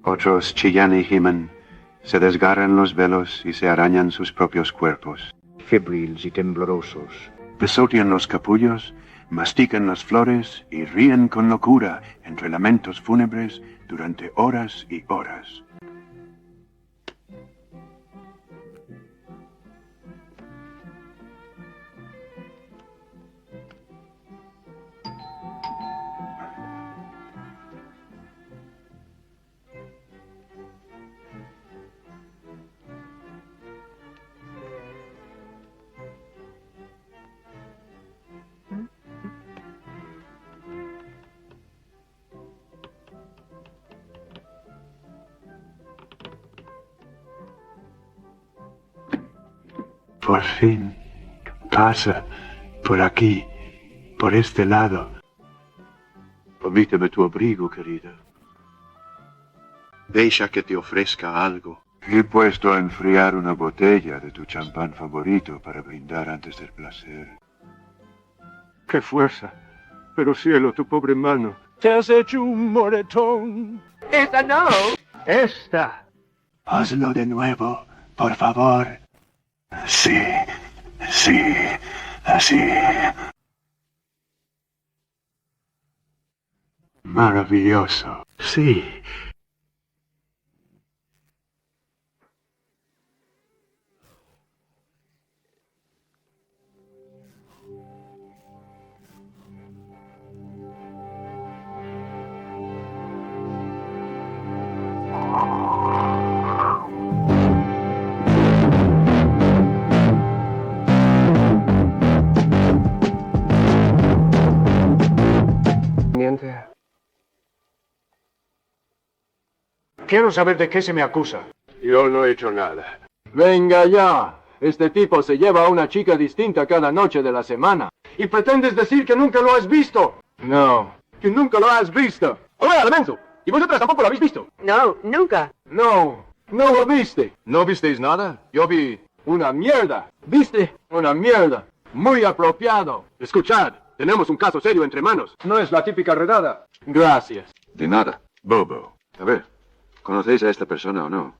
Otros chillan y gimen, se desgarran los velos y se arañan sus propios cuerpos. Febriles y temblorosos. Pisotean los capullos, mastican las flores y ríen con locura entre lamentos fúnebres durante horas y horas. Por fin, pasa por aquí, por este lado. Permíteme tu abrigo, querida. Deja que te ofrezca algo. He puesto a enfriar una botella de tu champán favorito para brindar antes del placer. ¡Qué fuerza! Pero cielo, tu pobre mano. Te has hecho un moretón. ¡Esta no! ¡Esta! Hazlo de nuevo, por favor. Sí, así. Maravilloso. Sí. Quiero saber de qué se me acusa. Yo no he hecho nada. Venga ya. Este tipo se lleva a una chica distinta cada noche de la semana. ¿Y pretendes decir que nunca lo has visto? No, que nunca lo has visto. ¡Hola, Lamento! ¿Y vosotras tampoco lo habéis visto? No, nunca. No lo viste. ¿No visteis nada? Yo vi una mierda. ¿Viste? Una mierda. Muy apropiado. Escuchad, tenemos un caso serio entre manos. No es la típica redada. Gracias. De nada. Bobo. A ver, ¿conocéis a esta persona o no?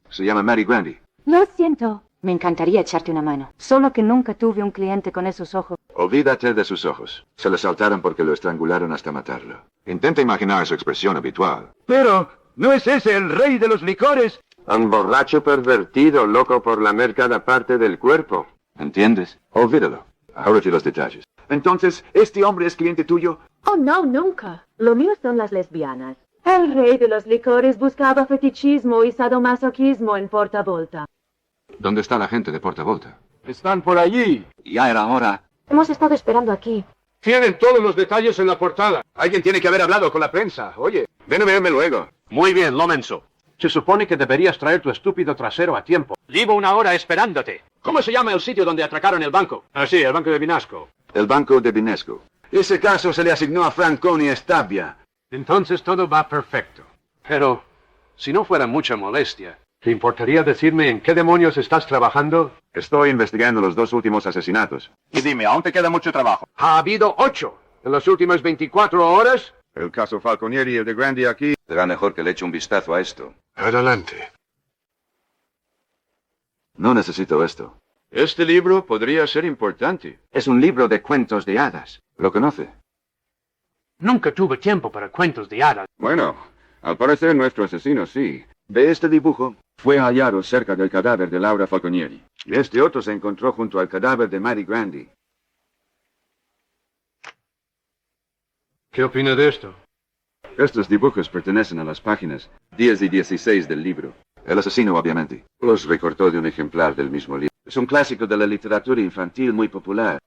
Se llama Mary Grandy. Lo siento. Me encantaría echarte una mano. Solo que nunca tuve un cliente con esos ojos. Olvídate de sus ojos. Se le saltaron porque lo estrangularon hasta matarlo. Intenta imaginar su expresión habitual. Pero, ¿no es ese el rey de los licores? Un borracho pervertido, loco por lamer cada parte del cuerpo. ¿Entiendes? Olvídalo. Ahora sí los detalles. Entonces, ¿este hombre es cliente tuyo? Oh, no, nunca. Lo mío son las lesbianas. El rey de los licores buscaba fetichismo y sadomasoquismo en Porta Volta. ¿Dónde está la gente de Porta Volta? Están por allí. Ya era hora. Hemos estado esperando aquí. Tienen todos los detalles en la portada. Alguien tiene que haber hablado con la prensa. Oye, ven a verme luego. Muy bien, Lomenso. Se supone que deberías traer tu estúpido trasero a tiempo. Llevo una hora esperándote. ¿Cómo se llama el sitio donde atracaron el banco? Ah, sí, el banco de Vinasco. El banco de Vinesco. Ese caso se le asignó a Franconi Stabia. Entonces todo va perfecto. Pero, si no fuera mucha molestia, ¿te importaría decirme en qué demonios estás trabajando? Estoy investigando los 2 últimos asesinatos. Y dime, ¿aún te queda mucho trabajo? Ha habido 8 en las últimas 24 horas. El caso Falconieri y el de Grandy aquí. Será mejor que le eche un vistazo a esto. Adelante. No necesito esto. Este libro podría ser importante. Es un libro de cuentos de hadas. ¿Lo conoce? Nunca tuve tiempo para cuentos de hadas. Bueno, al parecer nuestro asesino sí. ¿Ve este dibujo? Fue hallado cerca del cadáver de Laura Falconieri. Y este otro se encontró junto al cadáver de Mary Grandy. ¿Qué opina de esto? Estos dibujos pertenecen a las páginas 10 y 16 del libro. El asesino, obviamente, los recortó de un ejemplar del mismo libro. Es un clásico de la literatura infantil muy popular.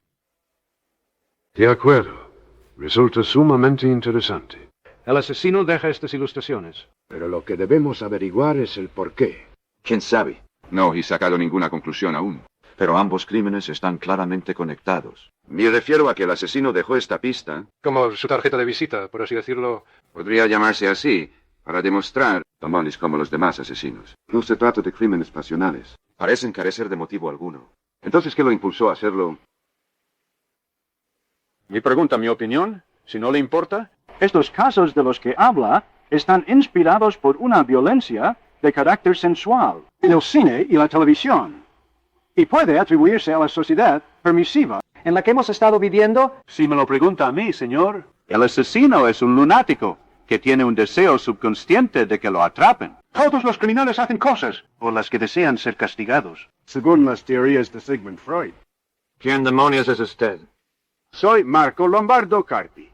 De acuerdo. Resulta sumamente interesante. El asesino deja estas ilustraciones. Pero lo que debemos averiguar es el porqué. ¿Quién sabe? No he sacado ninguna conclusión aún. Pero ambos crímenes están claramente conectados. Me refiero a que el asesino dejó esta pista. Como su tarjeta de visita, por así decirlo. Podría llamarse así, para demostrar, tomones como los demás asesinos. No se trata de crímenes pasionales. Parecen carecer de motivo alguno. Entonces, ¿qué lo impulsó a hacerlo? ¿Me pregunta mi opinión? Si no le importa. Estos casos de los que habla están inspirados por una violencia de carácter sensual en el cine y la televisión. Y puede atribuirse a la sociedad permisiva en la que hemos estado viviendo. Si me lo pregunta a mí, señor, el asesino es un lunático que tiene un deseo subconsciente de que lo atrapen. Todos los criminales hacen cosas por las que desean ser castigados. Según las teorías de Sigmund Freud. ¿Quién demonios es usted? Soy Marco Lombardo Carpi.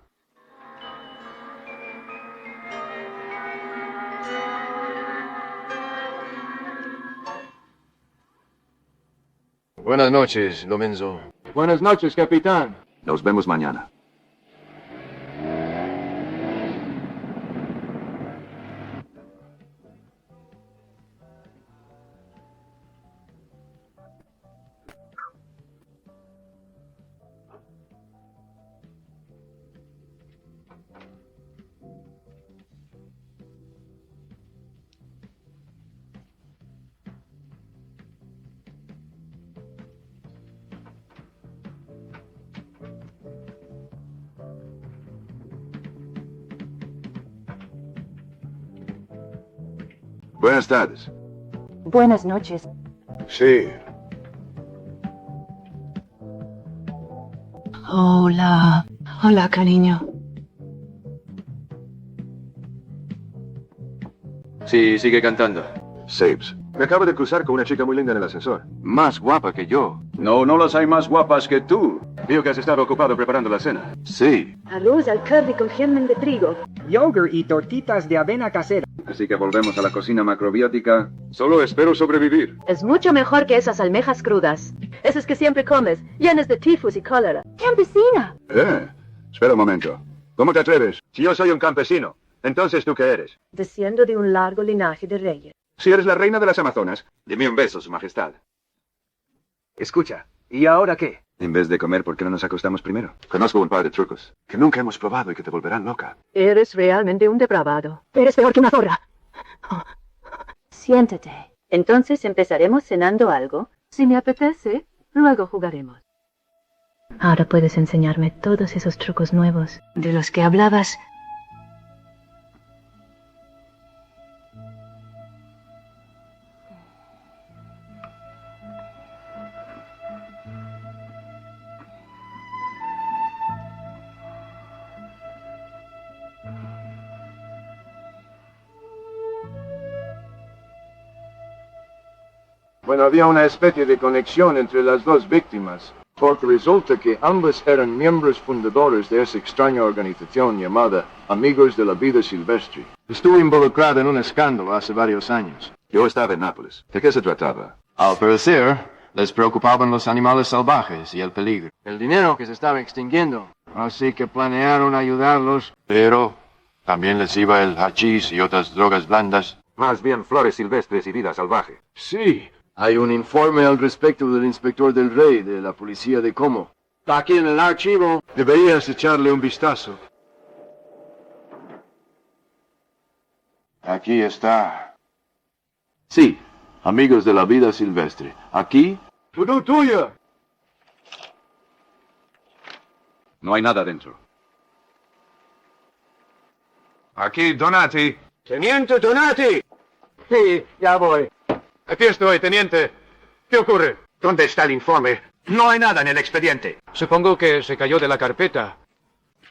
Buenas noches, Lorenzo. Buenas noches, capitán. Nos vemos mañana. Buenas tardes. Buenas noches. Sí. Hola. Hola, cariño. Sí, sigue cantando. Sabes, me acabo de cruzar con una chica muy linda en el ascensor. Más guapa que yo. No, no las hay más guapas que tú. Veo que has estado ocupado preparando la cena. Sí. Arroz al curry con germen de trigo. Yogurt y tortitas de avena casera. Así que volvemos a la cocina macrobiótica. Solo espero sobrevivir. Es mucho mejor que esas almejas crudas. Esas que siempre comes, llenas de tifus y cólera. ¡Campesina! Espera un momento. ¿Cómo te atreves? Si yo soy un campesino, entonces ¿tú qué eres? Desciendo de un largo linaje de reyes. Si eres la reina de las Amazonas. Deme un beso, Su Majestad. Escucha, ¿y ahora qué? En vez de comer, ¿por qué no nos acostamos primero? Conozco un par de trucos que nunca hemos probado y que te volverán loca. Eres realmente un depravado. Eres peor que una zorra. Siéntate. Entonces empezaremos cenando algo. Si me apetece, luego jugaremos. Ahora puedes enseñarme todos esos trucos nuevos de los que hablabas. Bueno, había una especie de conexión entre las dos víctimas, porque resulta que ambas eran miembros fundadores de esa extraña organización llamada Amigos de la Vida Silvestre. Estuve involucrado en un escándalo hace varios años. Yo estaba en Nápoles. ¿De qué se trataba? Al parecer, les preocupaban los animales salvajes y el peligro. El dinero que se estaba extinguiendo. Así que planearon ayudarlos. Pero también les iba el hachís y otras drogas blandas. Más bien flores silvestres y vida salvaje. Sí. Hay un informe al respecto del inspector del rey de la policía de Como. Está aquí en el archivo. Deberías echarle un vistazo. Aquí está. Sí, Amigos de la Vida Silvestre. Aquí ¡Vudú tuya! no hay nada dentro. Aquí, Donati. ¡Teniente Donati! Sí, ya voy. Aquí estoy, teniente. ¿Qué ocurre? ¿Dónde está el informe? No hay nada en el expediente. Supongo que se cayó de la carpeta.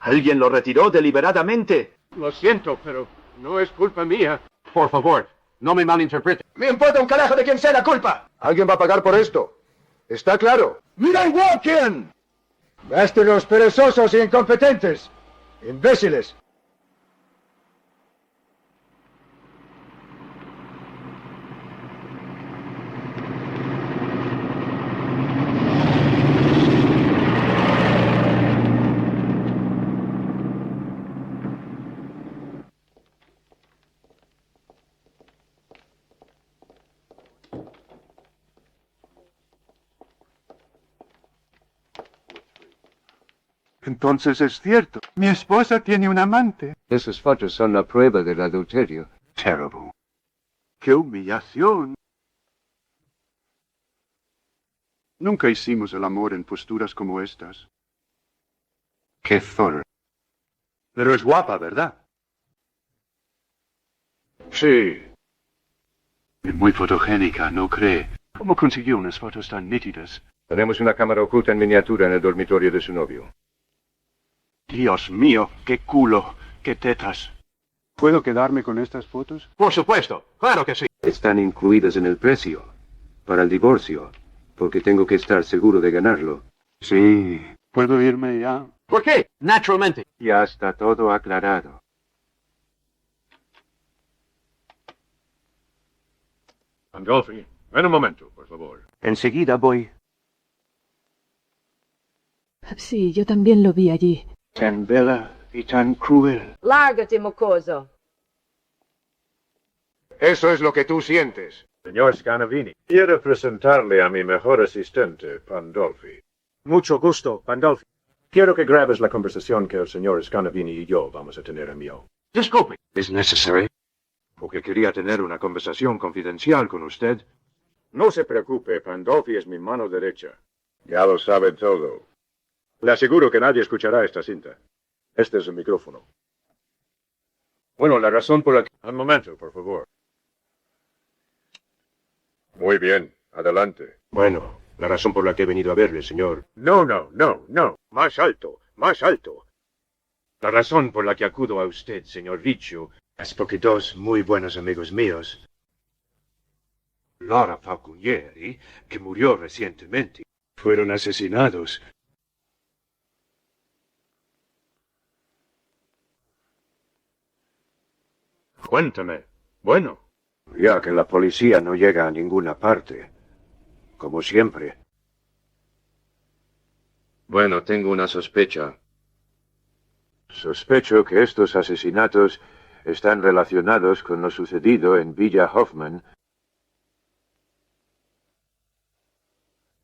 ¿Alguien lo retiró deliberadamente? Lo siento, pero no es culpa mía. Por favor, no me malinterprete. Me importa un carajo de quién sea la culpa. Alguien va a pagar por esto. ¿Está claro? ¡Mira igual quién! Los perezosos y incompetentes. Imbéciles. Entonces es cierto. Mi esposa tiene un amante. Esas fotos son la prueba del adulterio. Terrible. ¡Qué humillación! Nunca hicimos el amor en posturas como estas. ¡Qué zorra! Pero es guapa, ¿verdad? Sí. Es muy fotogénica, ¿no cree? ¿Cómo consiguió unas fotos tan nítidas? Tenemos una cámara oculta en miniatura en el dormitorio de su novio. Dios mío, qué culo, qué tetas. ¿Puedo quedarme con estas fotos? Por supuesto, claro que sí. Están incluidas en el precio. Para el divorcio. Porque tengo que estar seguro de ganarlo. Sí. ¿Puedo irme ya? ¿Por qué? Naturalmente. Ya está todo aclarado. Pandolfi, ven un momento, por favor. Enseguida voy. Sí, yo también lo vi allí. Tan bella y tan cruel. Lárgate, mocoso. Eso es lo que tú sientes. Señor Scanavini, quiero presentarle a mi mejor asistente, Pandolfi. Mucho gusto, Pandolfi. Quiero que grabes la conversación que el señor Scanavini y yo vamos a tener en mío. Disculpe. ¿Es necesario? Porque quería tener una conversación confidencial con usted. No se preocupe, Pandolfi es mi mano derecha. Ya lo sabe todo. Le aseguro que nadie escuchará esta cinta. Este es el micrófono. Bueno, la razón por la que... Un momento, por favor. Muy bien, adelante. Bueno, la razón por la que he venido a verle, señor. No. Más alto, más alto. La razón por la que acudo a usted, señor Riccio, es porque dos muy buenos amigos míos, Laura Falconieri, que murió recientemente, Fueron asesinados. Cuéntame. Bueno. Ya que la policía no llega a ninguna parte. Como siempre. Bueno, tengo una sospecha. Sospecho que estos asesinatos están relacionados con lo sucedido en Villa Hoffman.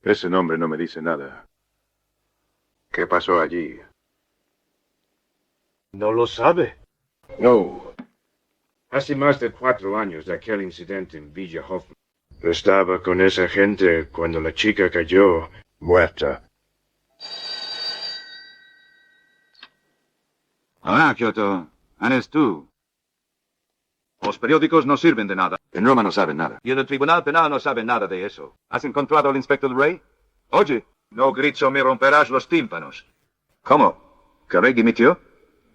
Ese nombre no me dice nada. ¿Qué pasó allí? ¿No lo sabe? No. Hace más de 4 años de aquel incidente en Villa Hoffman. Estaba con esa gente cuando la chica cayó muerta. Ah, Kyoto, ¿eres tú? Los periódicos no sirven de nada. En Roma no saben nada. Y el Tribunal Penal no sabe nada de eso. ¿Has encontrado al inspector Ray? Oye, no grito, me romperás los tímpanos. ¿Cómo? ¿Que Ray dimitió?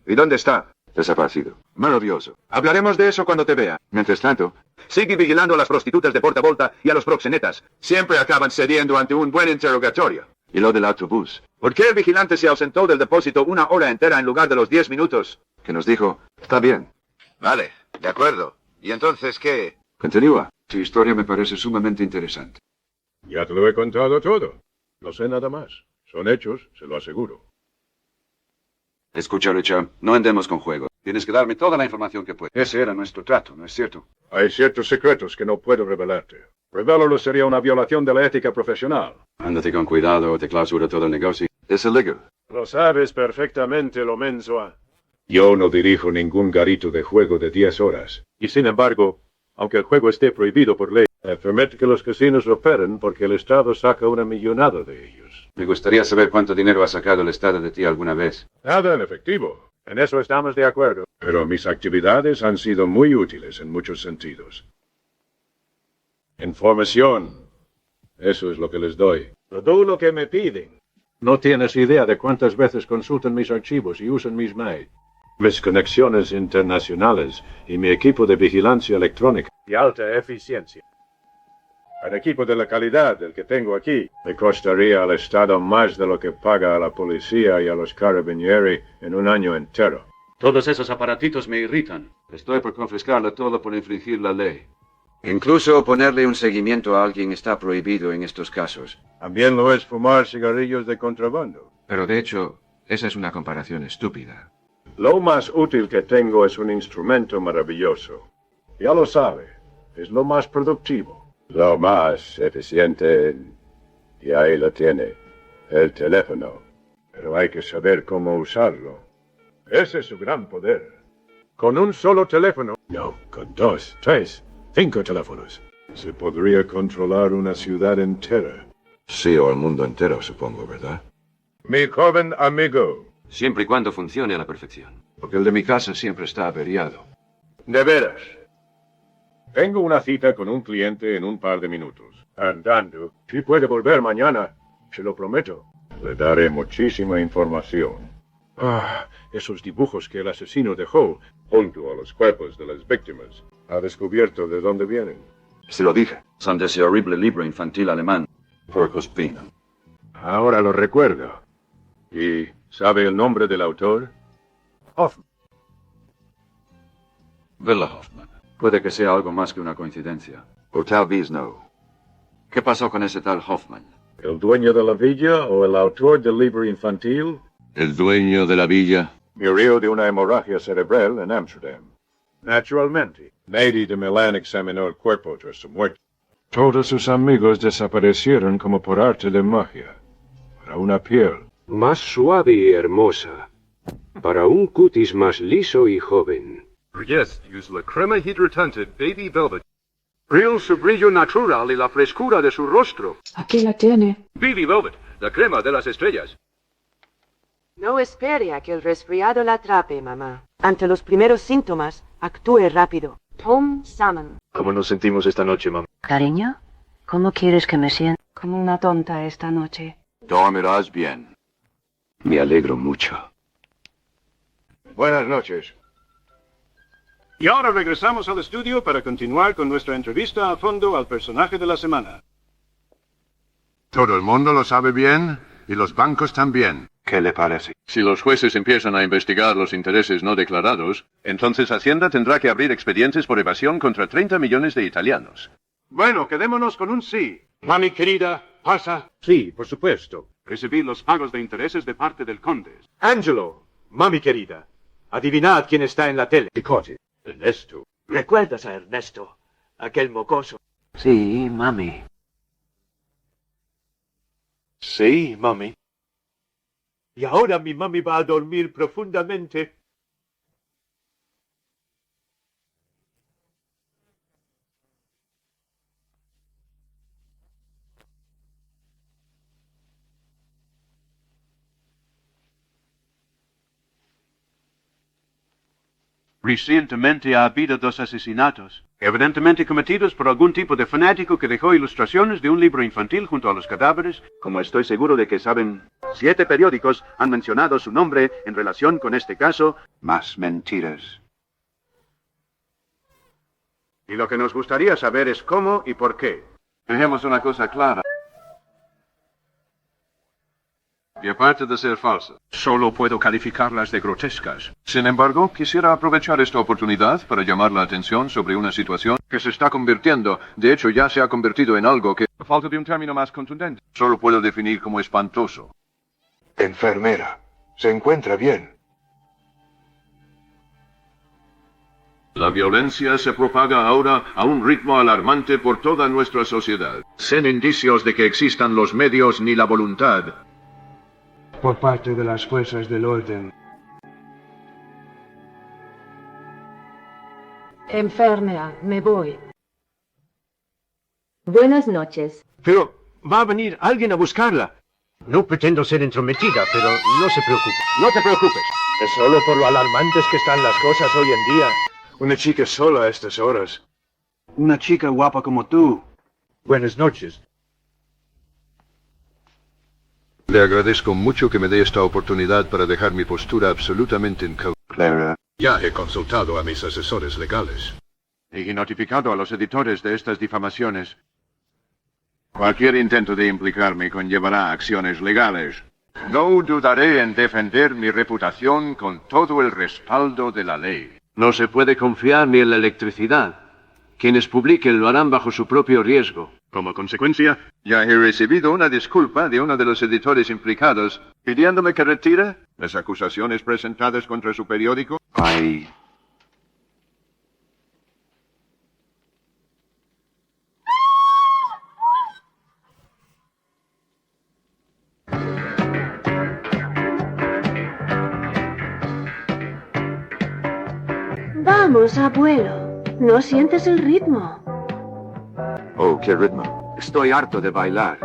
¿Y dónde está? Desaparecido. Maravilloso. Hablaremos de eso cuando te vea. Mientras tanto, Sigue vigilando a las prostitutas de Porta y a los proxenetas. Siempre acaban cediendo ante un buen interrogatorio. ¿y lo del autobús? ¿Por qué el vigilante se ausentó del depósito 1 hora entera en lugar de los 10 minutos? Que nos dijo, está bien. Vale, de acuerdo. ¿Y entonces qué? Continúa. Su historia me parece sumamente interesante. Ya te lo he contado todo. No sé nada más. Son hechos, se lo aseguro. Escucha, Richard, no andemos con juego. Tienes que darme toda la información que puedas. Ese era nuestro trato, ¿no es cierto? Hay ciertos secretos que no puedo revelarte. Revelarlo sería una violación de la ética profesional. Ándate con cuidado o te clausura todo el negocio. Es ilegal. Lo sabes perfectamente, lo mensua. Yo no dirijo ningún garito de juego de 10 horas. Y sin embargo, aunque el juego esté prohibido por ley, permite que los casinos operen porque el Estado saca una millonada de ellos. Me gustaría saber cuánto dinero ha sacado el Estado de ti alguna vez. Nada en efectivo. En eso estamos de acuerdo. Pero mis actividades han sido muy útiles en muchos sentidos. Información. Eso es lo que les doy. Todo lo que me piden. No tienes idea de cuántas veces consultan mis archivos y usan mis mails, mis conexiones internacionales y mi equipo de vigilancia electrónica de alta eficiencia. El equipo de la calidad del que tengo aquí le costaría al Estado más de lo que paga a la policía y a los carabinieri en un año entero. Todos esos aparatitos me irritan. Estoy por confiscarle todo por infringir la ley. Incluso ponerle un seguimiento a alguien está prohibido en estos casos. También lo es fumar cigarrillos de contrabando. Pero de hecho, esa es una comparación estúpida. Lo más útil que tengo es un instrumento maravilloso. Ya lo sabe, es lo más productivo. Lo más eficiente, y ahí lo tiene, el teléfono. Pero hay que saber cómo usarlo. Ese es su gran poder. Con un solo teléfono, no, con 2, 3, 5 teléfonos, se podría controlar una ciudad entera. Sí, o el mundo entero, supongo, ¿verdad? Mi joven amigo. Siempre y cuando funcione a la perfección. Porque el de mi casa siempre está averiado. De veras. Tengo una cita con un cliente en un par de minutos. Andando. Si puede volver mañana, se lo prometo. Le daré muchísima información. Esos dibujos que el asesino dejó junto a los cuerpos de las víctimas. ¿Ha descubierto de dónde vienen? Se lo dije. Son de ese horrible libro infantil alemán, Porcos Pino. Ahora lo recuerdo. ¿Y sabe el nombre del autor? Hoffman. Villa Hoffman. Puede que sea algo más que una coincidencia. O tal vez no. ¿Qué pasó con ese tal Hoffman? ¿El dueño de la villa o el autor del libro infantil? El dueño de la villa. Murió de una hemorragia cerebral en Ámsterdam. Naturalmente. Lady de Milán examinó el cuerpo tras su muerte. Todos sus amigos desaparecieron como por arte de magia. Para una piel más suave y hermosa. Para un cutis más liso y joven. Yes, use la crema hidratante Baby Velvet. Real su brillo natural y la frescura de su rostro. Aquí la tiene. Baby Velvet, la crema de las estrellas. No espere a que el resfriado la atrape, mamá. Ante los primeros síntomas, actúe rápido. Tom Salmon. ¿Cómo nos sentimos esta noche, mamá? Cariño, ¿cómo quieres que me sienta? Como una tonta esta noche. Dormirás bien. Me alegro mucho. Buenas noches. Y ahora regresamos al estudio para continuar con nuestra entrevista a fondo al personaje de la semana. Todo el mundo lo sabe bien y los bancos también. ¿Qué le parece? Si los jueces empiezan a investigar los intereses no declarados, entonces Hacienda tendrá que abrir expedientes por evasión contra 30 millones de italianos. Bueno, quedémonos con un sí. Mami querida, pasa. Sí, por supuesto. Recibí los pagos de intereses de parte del conde. Angelo, mami querida, adivinad quién está en la tele. Picote. Ernesto. ¿Recuerdas a Ernesto? Aquel mocoso. Sí, mami. Sí, mami. Y ahora mi mami va a dormir profundamente. Recientemente ha habido 2 asesinatos, evidentemente cometidos por algún tipo de fanático que dejó ilustraciones de un libro infantil junto a los cadáveres. Como estoy seguro de que saben, 7 periódicos han mencionado su nombre en relación con este caso. Más mentiras. Y lo que nos gustaría saber es cómo y por qué. Dejemos una cosa clara. Y aparte de ser falsas, solo puedo calificarlas de grotescas. Sin embargo, quisiera aprovechar esta oportunidad para llamar la atención sobre una situación que se está convirtiendo, de hecho ya se ha convertido en algo que, a falta de un término más contundente, solo puedo definir como espantoso. Enfermera, ¿se encuentra bien? La violencia se propaga ahora a un ritmo alarmante por toda nuestra sociedad, sin indicios de que existan los medios ni la voluntad Por parte de las fuerzas del orden. Enfermera, me voy. Buenas noches. Pero va a venir alguien a buscarla. No pretendo ser entrometida, pero no se preocupe. No te preocupes. Es solo por lo alarmantes que están las cosas hoy en día. Una chica sola a estas horas. Una chica guapa como tú. Buenas noches. Le agradezco mucho que me dé esta oportunidad para dejar mi postura absolutamente en causa. Clara. Ya he consultado a mis asesores legales. y notificado a los editores de estas difamaciones. Cualquier intento de implicarme conllevará acciones legales. No dudaré en defender mi reputación con todo el respaldo de la ley. No se puede confiar ni en la electricidad. Quienes publiquen lo harán bajo su propio riesgo. Como consecuencia, ya he recibido una disculpa de uno de los editores implicados, pidiéndome que retire las acusaciones presentadas contra su periódico. Ay. Vamos, abuelo. ¿No sientes el ritmo? Oh, qué ritmo. Estoy harto de bailar.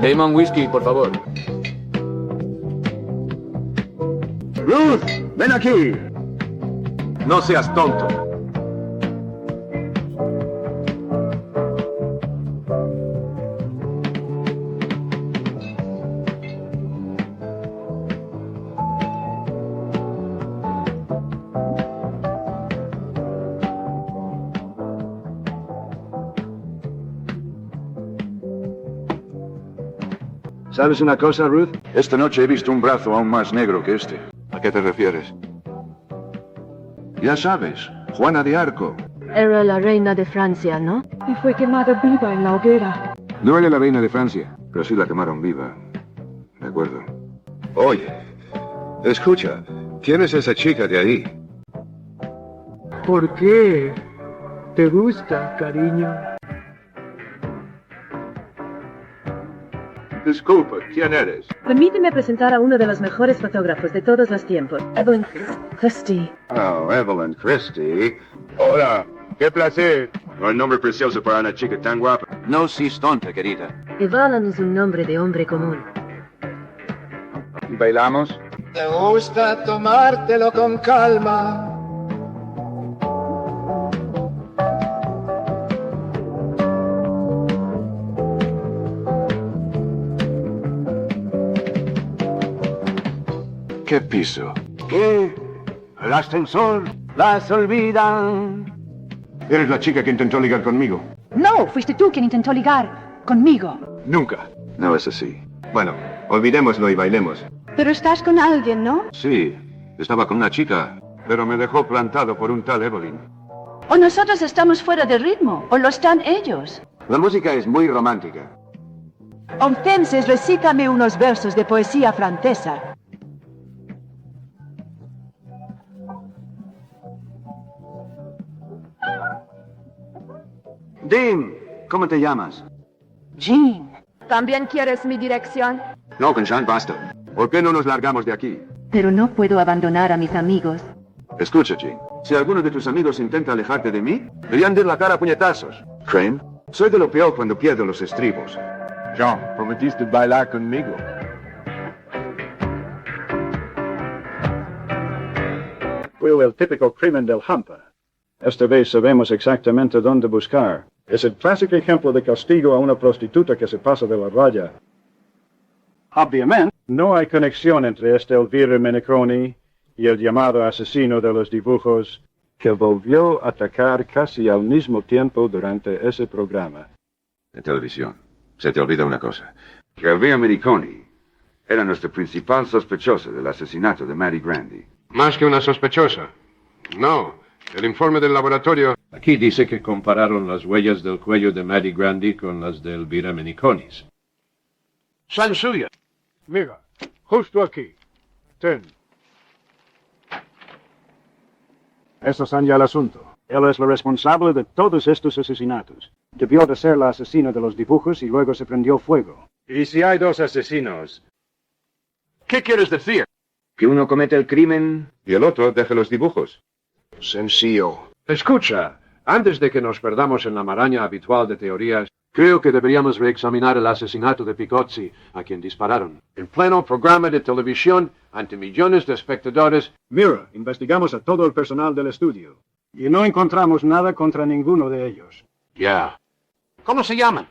Damon Whisky, por favor. ven aquí. No seas tonto. ¿Sabes una cosa, Ruth? Esta noche he visto un brazo aún más negro que este. ¿A qué te refieres? Ya sabes, Juana de Arco. Era la reina de Francia, ¿no? Y fue quemada viva en la hoguera. No era la reina de Francia, pero sí la quemaron viva. De acuerdo. Oye, escucha, ¿quién es esa chica de ahí? ¿Por qué? ¿Te gusta, cariño? Disculpa, ¿quién eres? Permíteme presentar a uno de los mejores fotógrafos de todos los tiempos, Evelyn Christie. Oh, Evelyn Christie. Hola, qué placer. No hay nombre precioso para una chica tan guapa. No seas tonta, querida. Evala no es un nombre de hombre común. ¿Bailamos? Te gusta tomártelo con calma. ¿Qué piso? ¿Qué? El ascensor. Las olvidan. Eres la chica que intentó ligar conmigo. No, fuiste tú quien intentó ligar conmigo. Nunca. No es así. Bueno, olvidémoslo y bailemos. Pero estás con alguien, ¿no? Sí, estaba con una chica, pero me dejó plantado por un tal Evelyn. O nosotros estamos fuera de ritmo, o lo están ellos. La música es muy romántica. Entonces recítame unos versos de poesía francesa. Dean, ¿cómo te llamas? Jean. ¿También quieres mi dirección? No, con Jean basta. ¿Por qué no nos largamos de aquí? Pero no puedo abandonar a mis amigos. Escucha, Jean. Si alguno de tus amigos intenta alejarte de mí, deberían dar la cara a puñetazos. Crane, soy de lo peor cuando pierdo los estribos. Jean, prometiste bailar conmigo. Fue el típico crimen del Hampa. Esta vez sabemos exactamente dónde buscar. Es el clásico ejemplo de castigo a una prostituta que se pasa de la raya. Obviamente, no hay conexión entre este Elvira Meniconi y el llamado asesino de los dibujos que volvió a atacar casi al mismo tiempo durante ese programa. De televisión. Se te olvida una cosa. Que Elvira Meniconi era nuestro principal sospechoso del asesinato de Mary Grandy. Más que una sospechosa. No. El informe del laboratorio. Aquí dice que compararon las huellas del cuello de Mary Grandy con las de Elvira Meniconis. Son suyas. Mira, justo aquí. Ten. Eso ya el asunto. Él es el responsable de todos estos asesinatos. Debió de ser la asesina de los dibujos y luego se prendió fuego. ¿Y si hay dos asesinos? ¿Qué quieres decir? Que uno comete el crimen Y el otro deje los dibujos. Sencillo. Escucha, antes de que nos perdamos en la maraña habitual de teorías, creo que deberíamos reexaminar el asesinato de Picozzi, a quien dispararon. En pleno programa de televisión, ante millones de espectadores. Mira, investigamos a todo el personal del estudio. Y no encontramos nada contra ninguno de ellos. Ya. ¿Cómo se llaman?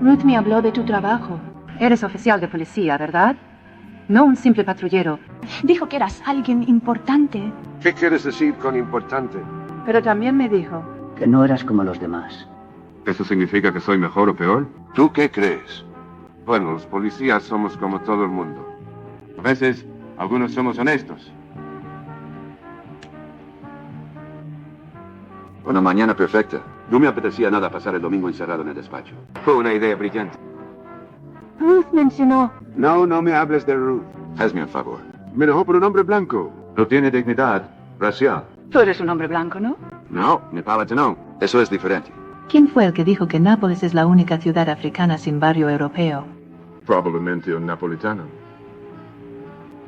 Ruth me habló de tu trabajo. Eres oficial de policía, ¿verdad? No un simple patrullero. Dijo que eras alguien importante. ¿Qué quieres decir con importante? Pero también me dijo que no eras como los demás. ¿Eso significa que soy mejor o peor? ¿Tú qué crees? Bueno, los policías somos como todo el mundo. A veces, algunos somos honestos. Una mañana perfecta. No me apetecía nada pasar el domingo encerrado en el despacho. Fue una idea brillante. Ruth mencionó. No me hables de Ruth. Hazme un favor. Me dejó por un hombre blanco. No tiene dignidad racial. Tú eres un hombre blanco, ¿no? No, mi palate no. Eso es diferente. ¿Quién fue el que dijo que Nápoles es la única ciudad africana sin barrio europeo? Probablemente un napolitano.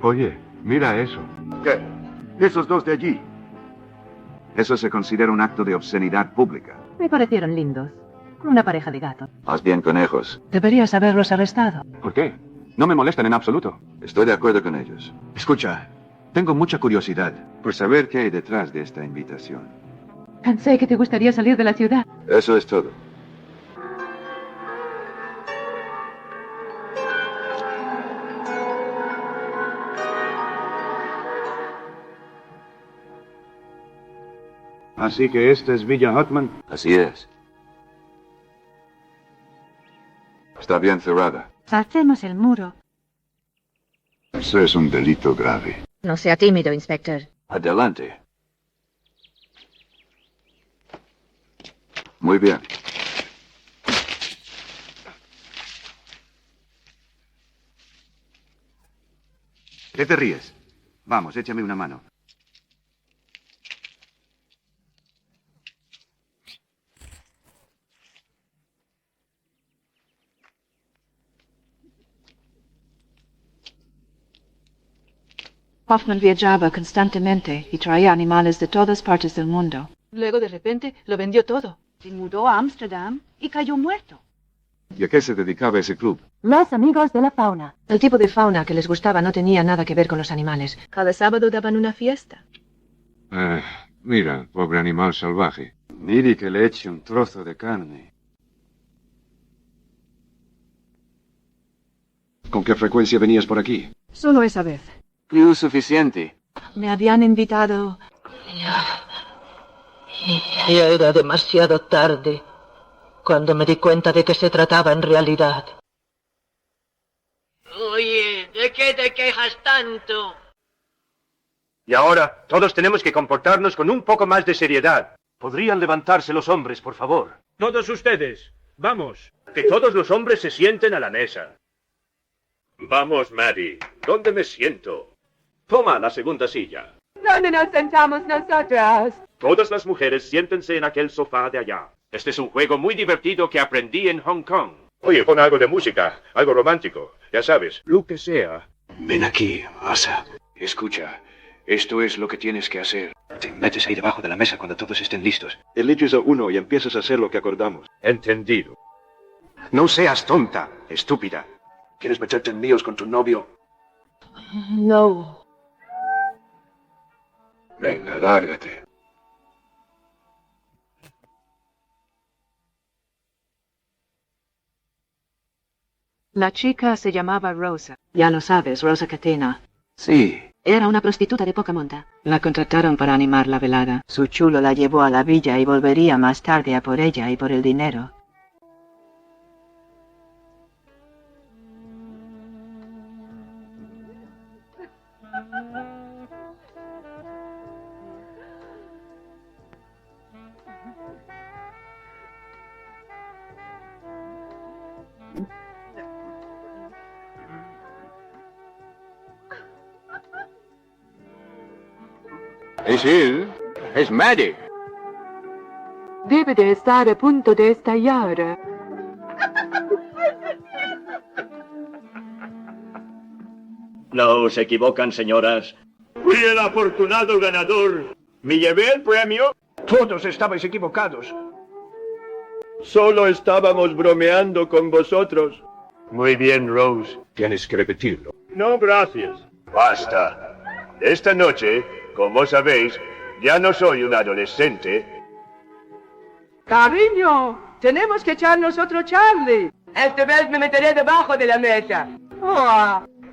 Oye, mira eso. ¿Qué? Esos dos de allí. Eso se considera un acto de obscenidad pública. Me parecieron lindos. Una pareja de gatos. Más bien conejos. Deberías haberlos arrestado. ¿Por qué? No me molestan en absoluto. Estoy de acuerdo con ellos. Escucha, tengo mucha curiosidad por saber qué hay detrás de esta invitación. Pensé que te gustaría salir de la ciudad. Eso es todo. Así que esta es Villa Hotman. Así es. Está bien cerrada. Saltemos el muro. Eso es un delito grave. No sea tímido, inspector. Adelante. Muy bien. ¿Qué te ríes? Vamos, échame una mano. Hoffman viajaba constantemente y traía animales de todas partes del mundo. Luego, de repente, lo vendió todo. Se mudó a Ámsterdam y cayó muerto. ¿Y a qué se dedicaba ese club? Los amigos de la fauna. El tipo de fauna que les gustaba no tenía nada que ver con los animales. Cada sábado daban una fiesta. Mira, pobre animal salvaje. Mire que le eche un trozo de carne. ¿Con qué frecuencia venías por aquí? Solo esa vez. Più suficiente. Me habían invitado. Ya era demasiado tarde cuando me di cuenta de que se trataba en realidad. Oye, ¿de qué te quejas tanto? Y ahora, todos tenemos que comportarnos con un poco más de seriedad. ¿Podrían levantarse los hombres, por favor? Todos ustedes, vamos. Que todos los hombres se sienten a la mesa. Vamos, Maddie. ¿Dónde me siento? Toma la segunda silla. ¿Dónde nos sentamos nosotras? Todas las mujeres siéntense en aquel sofá de allá. Este es un juego muy divertido que aprendí en Hong Kong. Oye, pon algo de música, algo romántico, ya sabes. Lo que sea. Ven aquí, Asa. Escucha, esto es lo que tienes que hacer. Te metes ahí debajo de la mesa cuando todos estén listos. Eliges a uno y empiezas a hacer lo que acordamos. Entendido. No seas tonta, estúpida. ¿Quieres meterte en líos con tu novio? No. Venga, lárgate. La chica se llamaba Rosa. Ya lo sabes, Rosa Catena. Sí. Era una prostituta de poca monta. La contrataron para animar la velada. Su chulo la llevó a la villa y volvería más tarde a por ella y por el dinero. Es él. Es Maddie. Debe de estar a punto de estallar. No se equivocan, señoras. Fui el afortunado ganador. ¿Me llevé el premio? Todos estabais equivocados. Solo estábamos bromeando con vosotros. Muy bien, Rose. Tienes que repetirlo. No, gracias. Basta. Esta noche, como sabéis, ya no soy un adolescente. Cariño, tenemos que echarnos otro Charlie. Esta vez me meteré debajo de la mesa.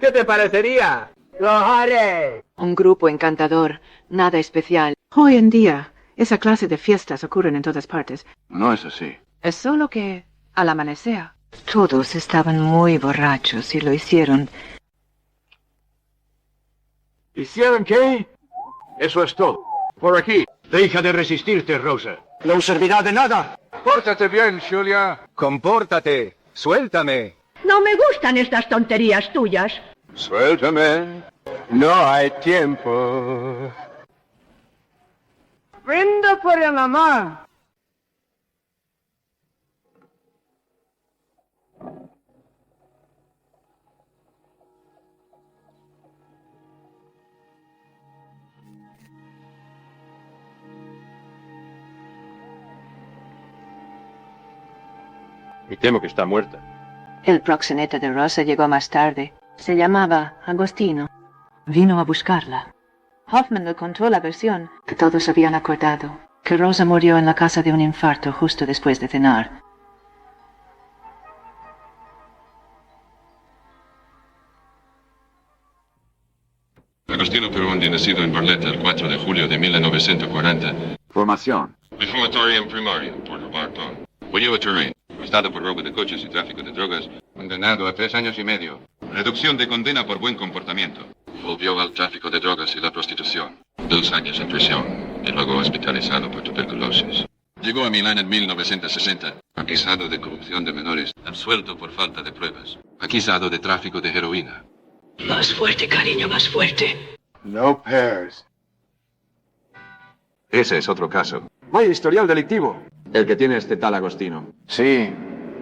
¿Qué te parecería? Lo haré. Un grupo encantador, nada especial. Hoy en día, esa clase de fiestas ocurren en todas partes. No es así. Es solo que, al amanecer, todos estaban muy borrachos y lo hicieron. ¿Hicieron qué? Eso es todo. Por aquí. Deja de resistirte, Rosa. No servirá de nada. Pórtate bien, Julia. Compórtate. Suéltame. No me gustan estas tonterías tuyas. Suéltame. No hay tiempo. ¡Brinda por el amor! Y temo que está muerta. El proxeneta de Rosa llegó más tarde. Se llamaba Agostino. Vino a buscarla. Hoffman le contó la versión que todos habían acordado, que Rosa murió en la casa de un infarto justo después de cenar. Agostino Perondi, nacido en Barletta el 4 de julio de 1940. Formación. Reformatorio primario, Puerto Barton. Huyó a Turín. Arrestado por robo de coches y tráfico de drogas. Condenado a 3 años y medio. Reducción de condena por buen comportamiento. Volvió al tráfico de drogas y la prostitución. 2 años en prisión. Y luego hospitalizado por tuberculosis. Llegó a Milán en 1960. Acusado de corrupción de menores. Absuelto por falta de pruebas. Acusado de tráfico de heroína. Más fuerte, cariño, más fuerte. No pairs. Ese es otro caso. Vaya historial delictivo. El que tiene este tal Agostino. Sí,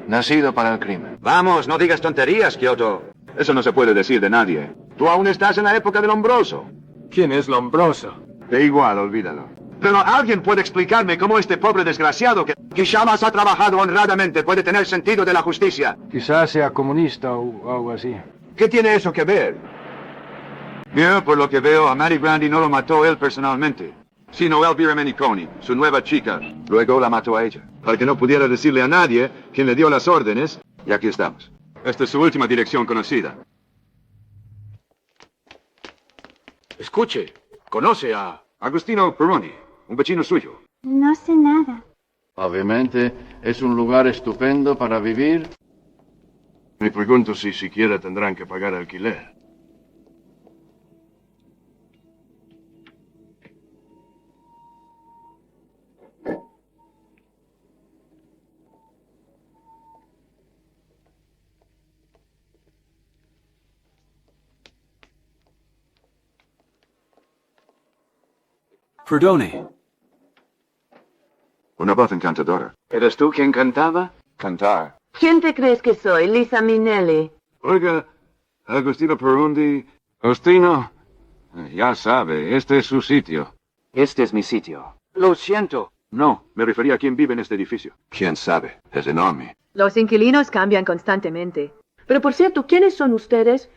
nacido para el crimen. Vamos, no digas tonterías, Kyoto. Eso no se puede decir de nadie. Tú aún estás en la época del Lombroso. ¿Quién es Lombroso? Da igual, olvídalo. Pero alguien puede explicarme cómo este pobre desgraciado que jamás ha trabajado honradamente puede tener sentido de la justicia. Quizás sea comunista o algo así. ¿Qué tiene eso que ver? Bien, por lo que veo, a Mary Grandi no lo mató él personalmente, sino Elvira Meniconi, su nueva chica. Luego la mató a ella, para que no pudiera decirle a nadie quién le dio las órdenes. Y aquí estamos. Esta es su última dirección conocida. Escuche, conoce a Agostino Peroni, un vecino suyo. No sé nada. Obviamente es un lugar estupendo para vivir. Me pregunto si siquiera tendrán que pagar alquiler. Perdone. Una voz encantadora. ¿Eres tú quien cantaba? Cantar. ¿Quién te crees que soy? Lisa Minnelli. Oiga, Agostino Perondi. Agostino, ya sabe, este es su sitio. Este es mi sitio. Lo siento. No, me refería a quién vive en este edificio. ¿Quién sabe? Es enorme. Los inquilinos cambian constantemente. Pero por cierto, ¿quiénes son ustedes?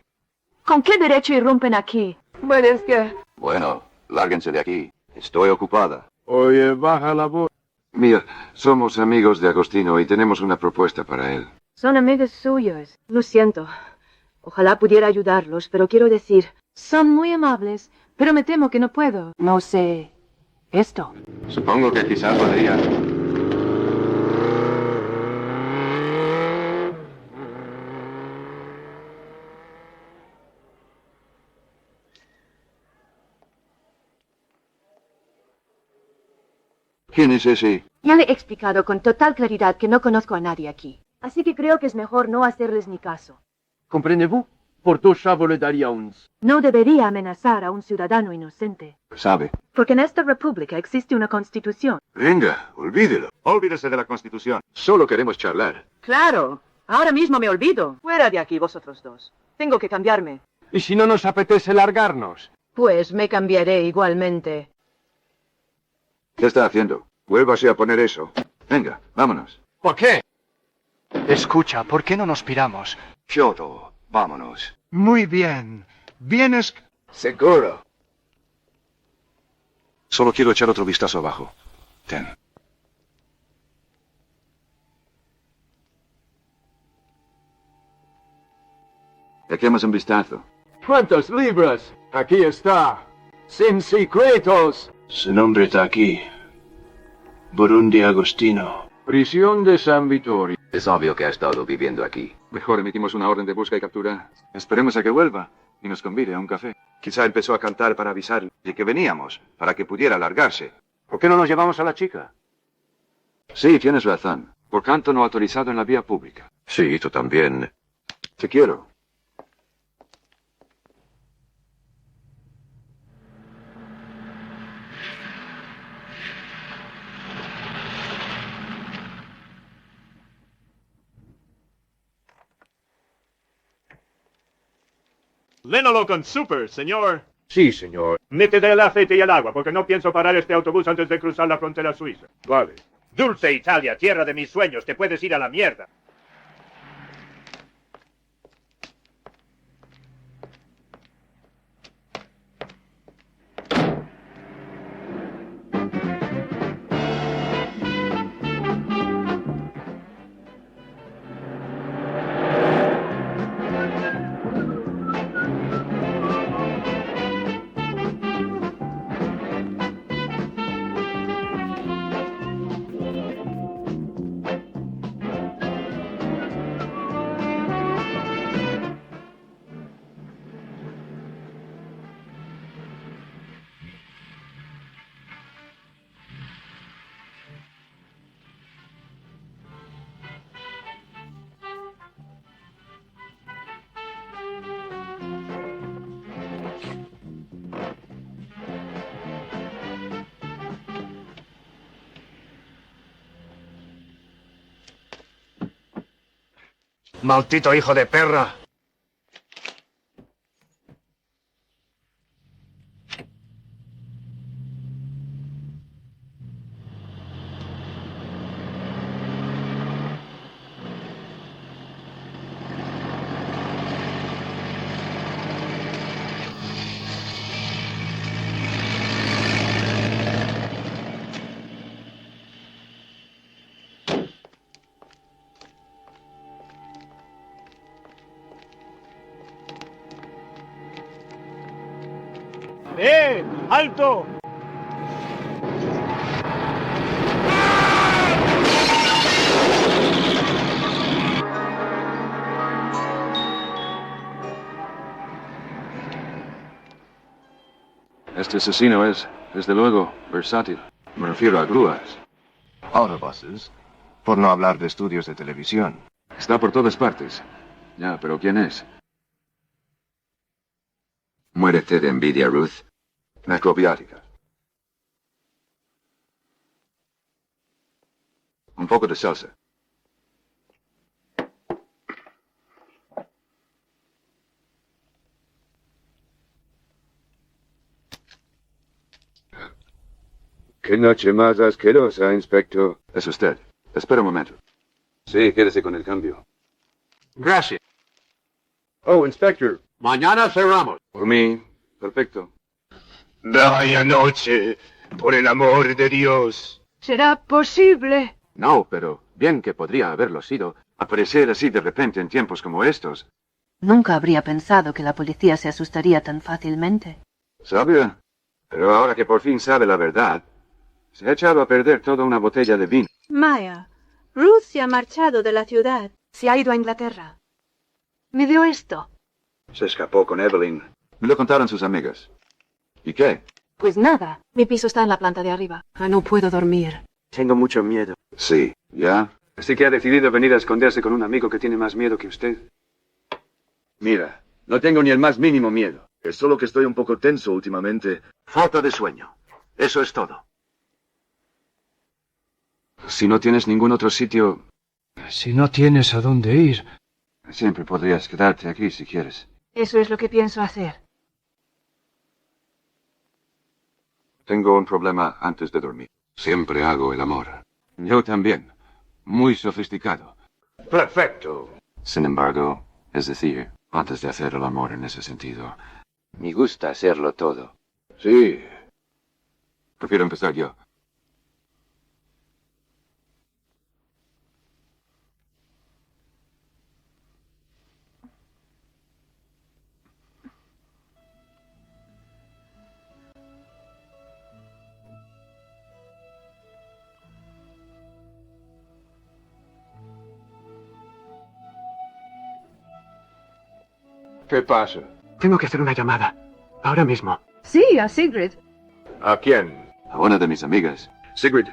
¿Con qué derecho irrumpen aquí? Bueno, es que... Bueno, lárguense de aquí. Estoy ocupada. Oye, baja la voz. Mira, somos amigos de Agostino y tenemos una propuesta para él. Son amigos suyos. Lo siento. Ojalá pudiera ayudarlos, pero quiero decir, son muy amables, pero me temo que no puedo. No sé... esto. Supongo que quizá podría. ¿Quién es ese? Ya le he explicado con total claridad que no conozco a nadie aquí. Así que creo que es mejor no hacerles ni caso. ¿Comprenez-vous? Por tout ça, vous le daría un... No debería amenazar a un ciudadano inocente. Sabe. Porque en esta república existe una constitución. Venga, olvídelo. Olvídese de la Constitución. Solo queremos charlar. Claro. Ahora mismo me olvido. Fuera de aquí, vosotros dos. Tengo que cambiarme. ¿Y si no nos apetece largarnos? Pues me cambiaré igualmente. ¿Qué está haciendo? Vuélvase a poner eso. Venga, vámonos. ¿Por qué? Escucha, ¿por qué no nos piramos? Kyoto, vámonos. Muy bien. ¿Vienes? Seguro. Solo quiero echar otro vistazo abajo. Ten. Echemos un vistazo. ¿Cuántas libras? Aquí está. Sin secretos. Su nombre está aquí. Burundi Agostino. Prisión de San Vittorio. Es obvio que ha estado viviendo aquí. Mejor emitimos una orden de busca y captura. Esperemos a que vuelva y nos convide a un café. Quizá empezó a cantar para avisar de que veníamos, para que pudiera largarse. ¿Por qué no nos llevamos a la chica? Sí, tienes razón. Por canto no autorizado en la vía pública. Sí, tú también. Te quiero. Lénalo con super, señor. Sí, señor. Métete el aceite y el agua, porque no pienso parar este autobús antes de cruzar la frontera suiza. Vale. Dulce Italia, tierra de mis sueños, te puedes ir a la mierda. Maldito hijo de perra. ¡Alto! Este asesino es, desde luego, versátil. Me refiero a grúas. Autobuses, por no hablar de estudios de televisión. Está por todas partes. Ya, pero ¿quién es? Muérete de envidia, Ruth. Necrobiática. Un poco de salsa. Qué noche más asquerosa, inspector. Es usted. Espera un momento. Sí, quédese con el cambio. Gracias. Oh, Inspector. Mañana cerramos. Por mí, perfecto. Vaya noche, por el amor de Dios. ¿Será posible? No, pero bien que podría haberlo sido. Aparecer así de repente en tiempos como estos. Nunca habría pensado que la policía se asustaría tan fácilmente. Sabia. Pero ahora que por fin sabe la verdad, se ha echado a perder toda una botella de vino. Maya, Ruth se ha marchado de la ciudad. Se ha ido a Inglaterra. Me dio esto. Se escapó con Evelyn. Me lo contaron sus amigas. ¿Y qué? Pues nada. Mi piso está en la planta de arriba. No puedo dormir. Tengo mucho miedo. Sí, ¿ya? Así que ha decidido venir a esconderse con un amigo que tiene más miedo que usted. Mira, no tengo ni el más mínimo miedo. Es solo que estoy un poco tenso últimamente. Falta de sueño. Eso es todo. Si no tienes ningún otro sitio... Si no tienes a dónde ir... Siempre podrías quedarte aquí si quieres. Eso es lo que pienso hacer. Tengo un problema antes de dormir. Siempre hago el amor. Yo también. Muy sofisticado. Perfecto. Sin embargo, es decir, antes de hacer el amor en ese sentido... Me gusta hacerlo todo. Sí. Prefiero empezar yo. ¿Qué pasa? Tengo que hacer una llamada. Ahora mismo. Sí, a Sigrid. ¿A quién? A una de mis amigas. Sigrid,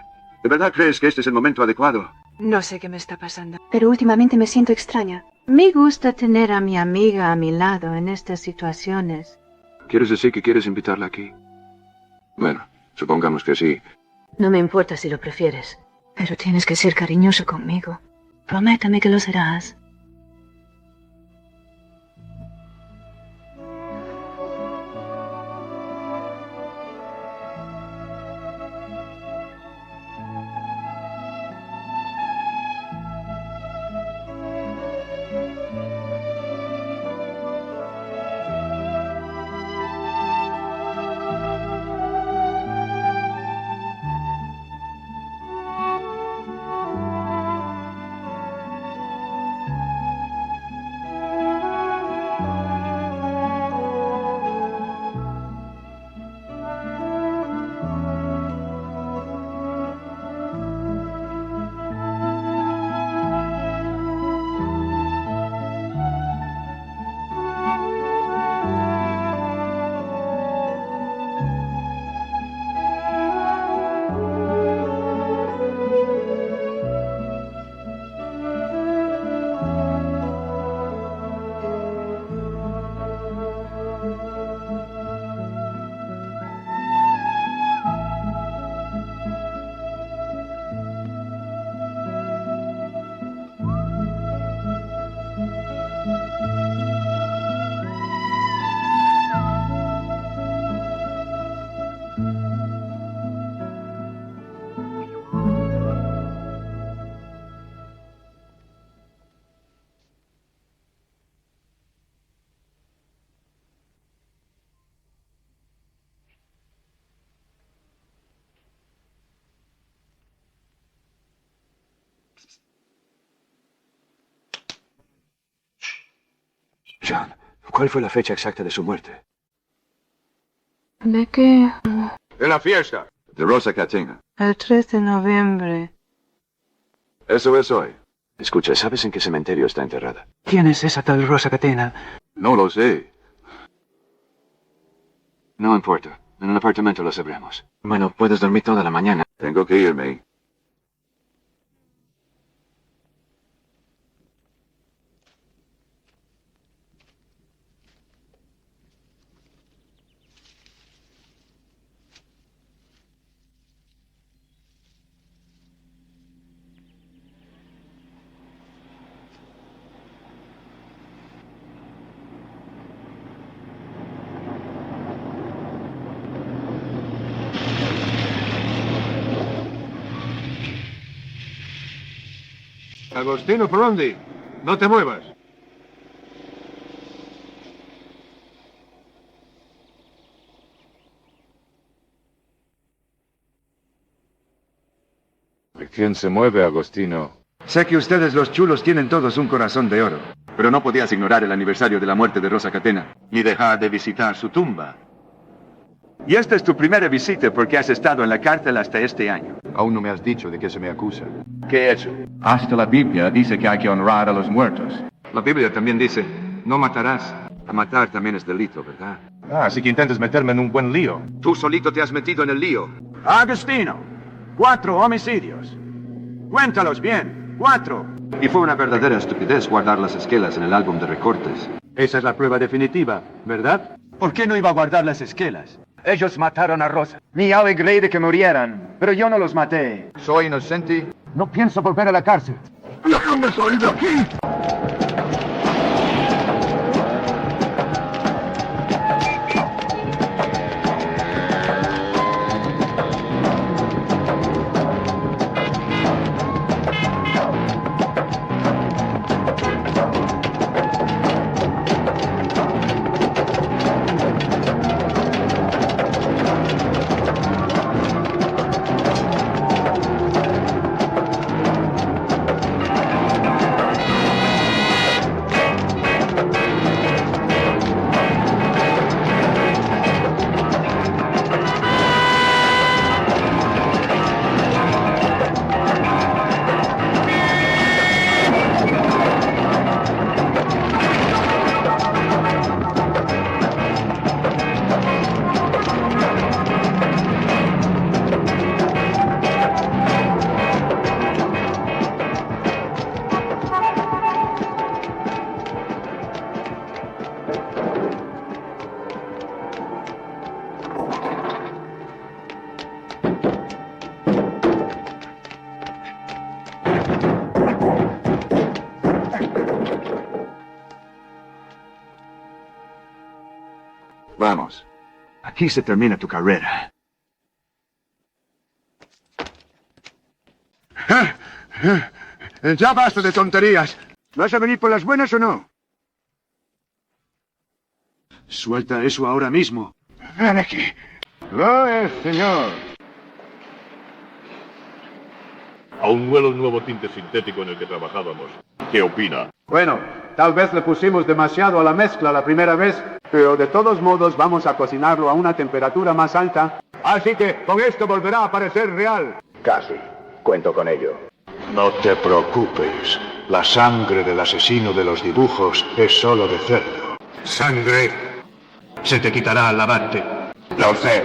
¿de verdad crees que este es el momento adecuado? No sé qué me está pasando. Pero últimamente me siento extraña. Me gusta tener a mi amiga a mi lado en estas situaciones. ¿Quieres decir que quieres invitarla aquí? Bueno, supongamos que sí. No me importa si lo prefieres, pero tienes que ser cariñoso conmigo. Prométame que lo serás. John, ¿cuál fue la fecha exacta de su muerte? ¿De qué? En la fiesta de Rosa Catena. El 3 de noviembre. Eso es hoy. Escucha, ¿sabes en qué cementerio está enterrada? ¿Quién es esa tal Rosa Catena? No lo sé. No importa. En el apartamento lo sabremos. Bueno, puedes dormir toda la mañana. Tengo que irme. Agostino Prondi, no te muevas. ¿Quién se mueve, Agostino? Sé que ustedes los chulos tienen todos un corazón de oro, pero no podías ignorar el aniversario de la muerte de Rosa Catena, ni dejar de visitar su tumba. Y esta es tu primera visita porque has estado en la cárcel hasta este año. Aún no me has dicho de qué se me acusa. ¿Qué he hecho? Hasta la Biblia dice que hay que honrar a los muertos. La Biblia también dice, no matarás. A matar también es delito, ¿verdad? Así que intentas meterme en un buen lío. Tú solito te has metido en el lío. Agostino, 4 homicidios. Cuéntalos bien, 4. Y fue una verdadera estupidez guardar las esquelas en el álbum de recortes. Esa es la prueba definitiva, ¿verdad? ¿Por qué no iba a guardar las esquelas? Ellos mataron a Rosa. Ni alegre de que murieran, pero yo no los maté. Soy inocente. No pienso volver a la cárcel. ¡Déjame salir de aquí! Vamos. Aquí se termina tu carrera. Ya basta de tonterías. ¿Vas a venir por las buenas o no? Suelta eso ahora mismo. Ven aquí. Lo es, señor. Aún huele el nuevo tinte sintético en el que trabajábamos. ¿Qué opina? Bueno, tal vez le pusimos demasiado a la mezcla la primera vez, pero de todos modos vamos a cocinarlo a una temperatura más alta. Así que con esto volverá a parecer real. Casi. Cuento con ello. No te preocupes. La sangre del asesino de los dibujos es solo de cerdo. Sangre. Se te quitará al lavarte. Lo sé.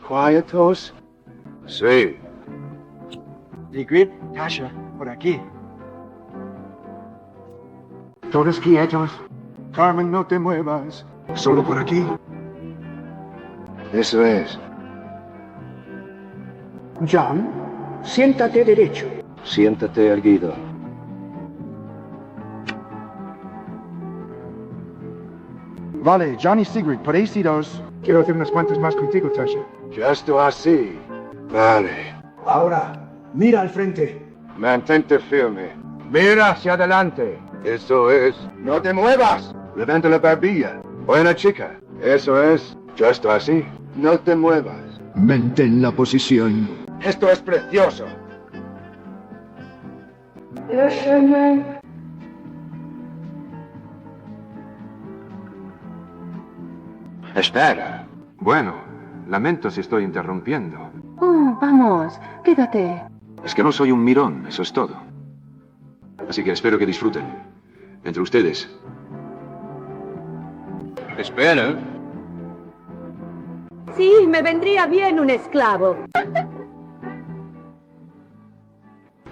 ¿Quietos? Sí. Sigrid, Tasha, por aquí. Todos quietos. Carmen, no te muevas. Solo por aquí. Eso es. John, siéntate derecho. Siéntate erguido. Vale, John y Sigrid, podéis iros. Quiero hacer unas cuantas más contigo, Tasha. Ya estoy así. Vale. Ahora, mira al frente. Mantente firme. Mira hacia adelante. Eso es. No te muevas. Levanta la barbilla. Buena chica. Eso es. Ya estoy así. No te muevas. Mantén la posición. Esto es precioso. Espera. Bueno, lamento si estoy interrumpiendo. Oh, vamos, quédate. Es que no soy un mirón, eso es todo. Así que espero que disfruten. Entre ustedes. Espera. Sí, me vendría bien un esclavo.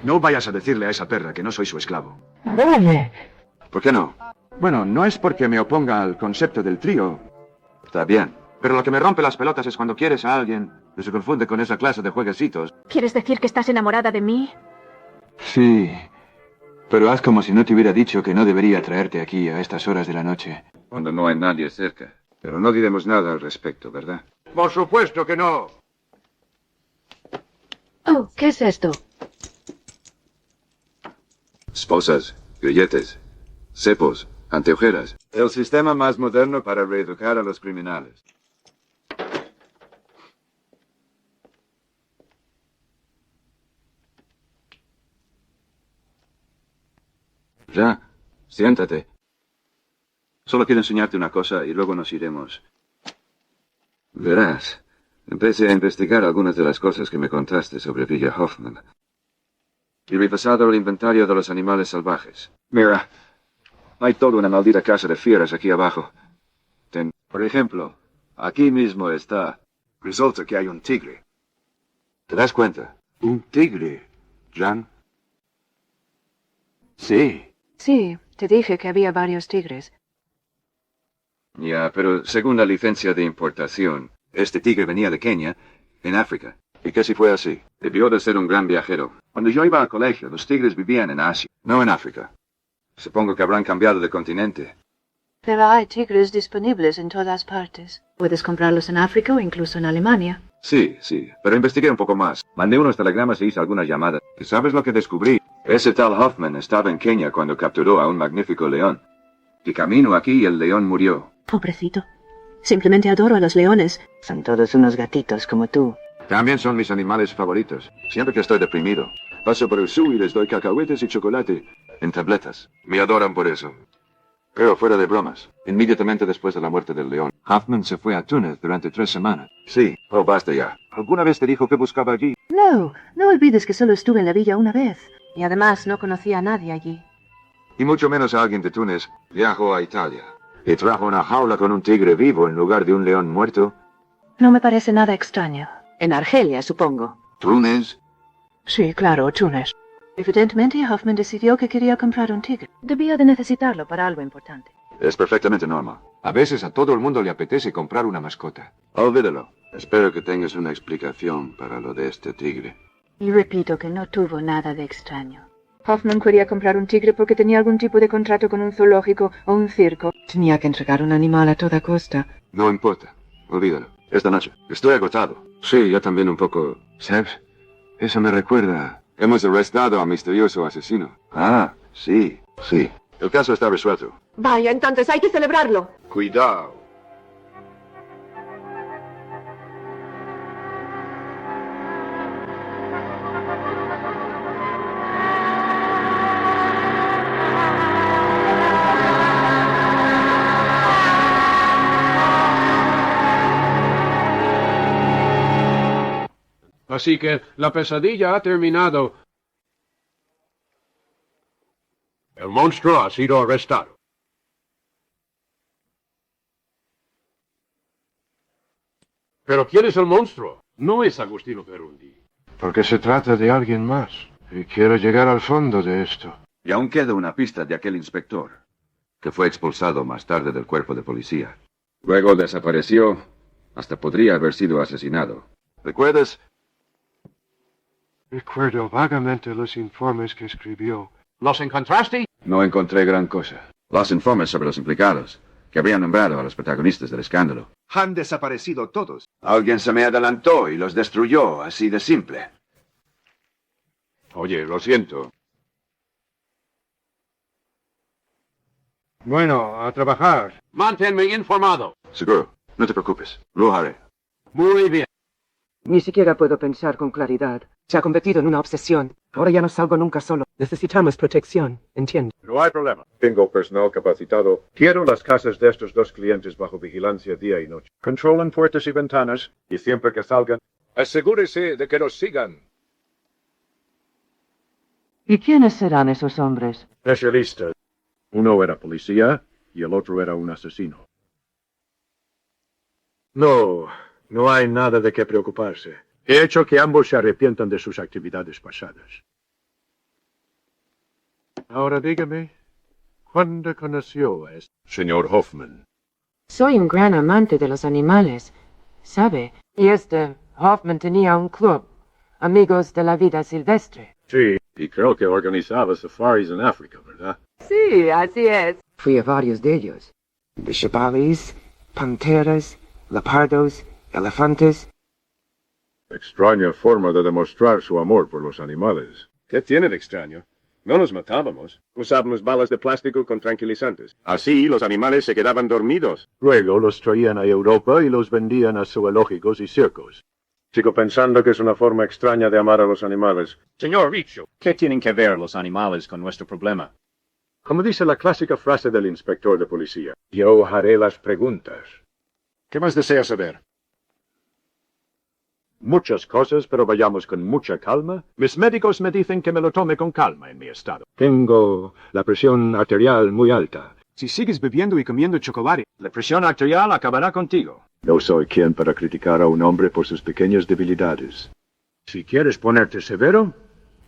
No vayas a decirle a esa perra que no soy su esclavo. Vale. ¿Por qué no? Bueno, no es porque me oponga al concepto del trío. Está bien. Pero lo que me rompe las pelotas es cuando quieres a alguien y se confunde con esa clase de jueguecitos. ¿Quieres decir que estás enamorada de mí? Sí. Pero haz como si no te hubiera dicho que no debería traerte aquí a estas horas de la noche. Cuando no hay nadie cerca. Pero no diremos nada al respecto, ¿verdad? Por supuesto que no. Oh, ¿qué es esto? Esposas, grilletes, cepos, anteojeras. El sistema más moderno para reeducar a los criminales. Ya, siéntate. Solo quiero enseñarte una cosa y luego nos iremos. Verás, empecé a investigar algunas de las cosas que me contaste sobre Villa Hoffman. Y repasado el inventario de los animales salvajes. Mira, hay toda una maldita casa de fieras aquí abajo. Por ejemplo, aquí mismo está. Resulta que hay un tigre. ¿Te das cuenta? ¿Un tigre, Jan? Sí. Sí, te dije que había varios tigres. Ya, pero según la licencia de importación, este tigre venía de Kenia, en África. ¿Y qué si fue así? Debió de ser un gran viajero. Cuando yo iba al colegio, los tigres vivían en Asia, no en África. Supongo que habrán cambiado de continente. Pero hay tigres disponibles en todas partes. Puedes comprarlos en África o incluso en Alemania. Sí, pero investigué un poco más. Mandé unos telegramas e hice algunas llamadas. ¿Y sabes lo que descubrí? Ese tal Hoffman estaba en Kenia cuando capturó a un magnífico león. Y camino aquí el león murió. Pobrecito. Simplemente adoro a los leones. Son todos unos gatitos como tú. También son mis animales favoritos. Siempre que estoy deprimido, paso por el zoo y les doy cacahuetes y chocolate en tabletas. Me adoran por eso. Pero fuera de bromas, inmediatamente después de la muerte del león, Hoffman se fue a Túnez durante 3 semanas. Sí, basta ya. ¿Alguna vez te dijo que buscaba allí? No olvides que solo estuve en la villa una vez. Y además no conocía a nadie allí. Y mucho menos a alguien de Túnez. Viajó a Italia y trajo una jaula con un tigre vivo en lugar de un león muerto. No me parece nada extraño. En Argelia, supongo. ¿Túnez? Sí, claro, Túnez. Evidentemente, Hoffman decidió que quería comprar un tigre. Debía de necesitarlo para algo importante. Es perfectamente normal. A veces a todo el mundo le apetece comprar una mascota. Olvídalo. Espero que tengas una explicación para lo de este tigre. Y repito que no tuvo nada de extraño. Hoffman quería comprar un tigre porque tenía algún tipo de contrato con un zoológico o un circo. Tenía que entregar un animal a toda costa. No importa. Olvídalo. Esta noche. Estoy agotado. Sí, yo también un poco. ¿Sabes? Eso me recuerda. Hemos arrestado al misterioso asesino. Ah, sí. El caso está resuelto. Vaya, entonces hay que celebrarlo. Cuidado. Así que la pesadilla ha terminado. El monstruo ha sido arrestado. ¿Pero quién es el monstruo? No es Agostino Perundi. Porque se trata de alguien más. Y quiero llegar al fondo de esto. Y aún queda una pista de aquel inspector, que fue expulsado más tarde del cuerpo de policía. Luego desapareció, hasta podría haber sido asesinado. ¿Recuerdas? Recuerdo vagamente los informes que escribió. ¿Los encontraste? No encontré gran cosa. Los informes sobre los implicados, que habrían nombrado a los protagonistas del escándalo. Han desaparecido todos. Alguien se me adelantó y los destruyó, así de simple. Oye, lo siento. Bueno, a trabajar. Manténme informado. Seguro. No te preocupes. Lo haré. Muy bien. Ni siquiera puedo pensar con claridad. Se ha convertido en una obsesión. Ahora ya no salgo nunca solo. Necesitamos protección, ¿entiende? No hay problema. Tengo personal capacitado. Quiero las casas de estos dos clientes bajo vigilancia día y noche. Controlen puertas y ventanas y siempre que salgan, asegúrese de que nos sigan. ¿Y quiénes serán esos hombres? Especialistas. Uno era policía y el otro era un asesino. No hay nada de qué preocuparse. He hecho que ambos se arrepientan de sus actividades pasadas. Ahora dígame, ¿cuándo conoció a este señor Hoffman? Soy un gran amante de los animales, ¿sabe? Y Hoffman tenía un club, Amigos de la Vida Silvestre. Sí, y creo que organizaba safaris en África, ¿verdad? Sí, así es. Fui a varios de ellos. De jabalíes, panteras, leopardos, elefantes. Extraña forma de demostrar su amor por los animales. ¿Qué tiene de extraño? No nos matábamos. Usábamos balas de plástico con tranquilizantes. Así los animales se quedaban dormidos. Luego los traían a Europa y los vendían a zoológicos y circos. Sigo pensando que es una forma extraña de amar a los animales. Señor Riccio, ¿qué tienen que ver los animales con nuestro problema? Como dice la clásica frase del inspector de policía, yo haré las preguntas. ¿Qué más desea saber? Muchas cosas, pero vayamos con mucha calma. Mis médicos me dicen que me lo tome con calma en mi estado. Tengo la presión arterial muy alta. Si sigues bebiendo y comiendo chocolate, la presión arterial acabará contigo. No soy quien para criticar a un hombre por sus pequeñas debilidades. Si quieres ponerte severo,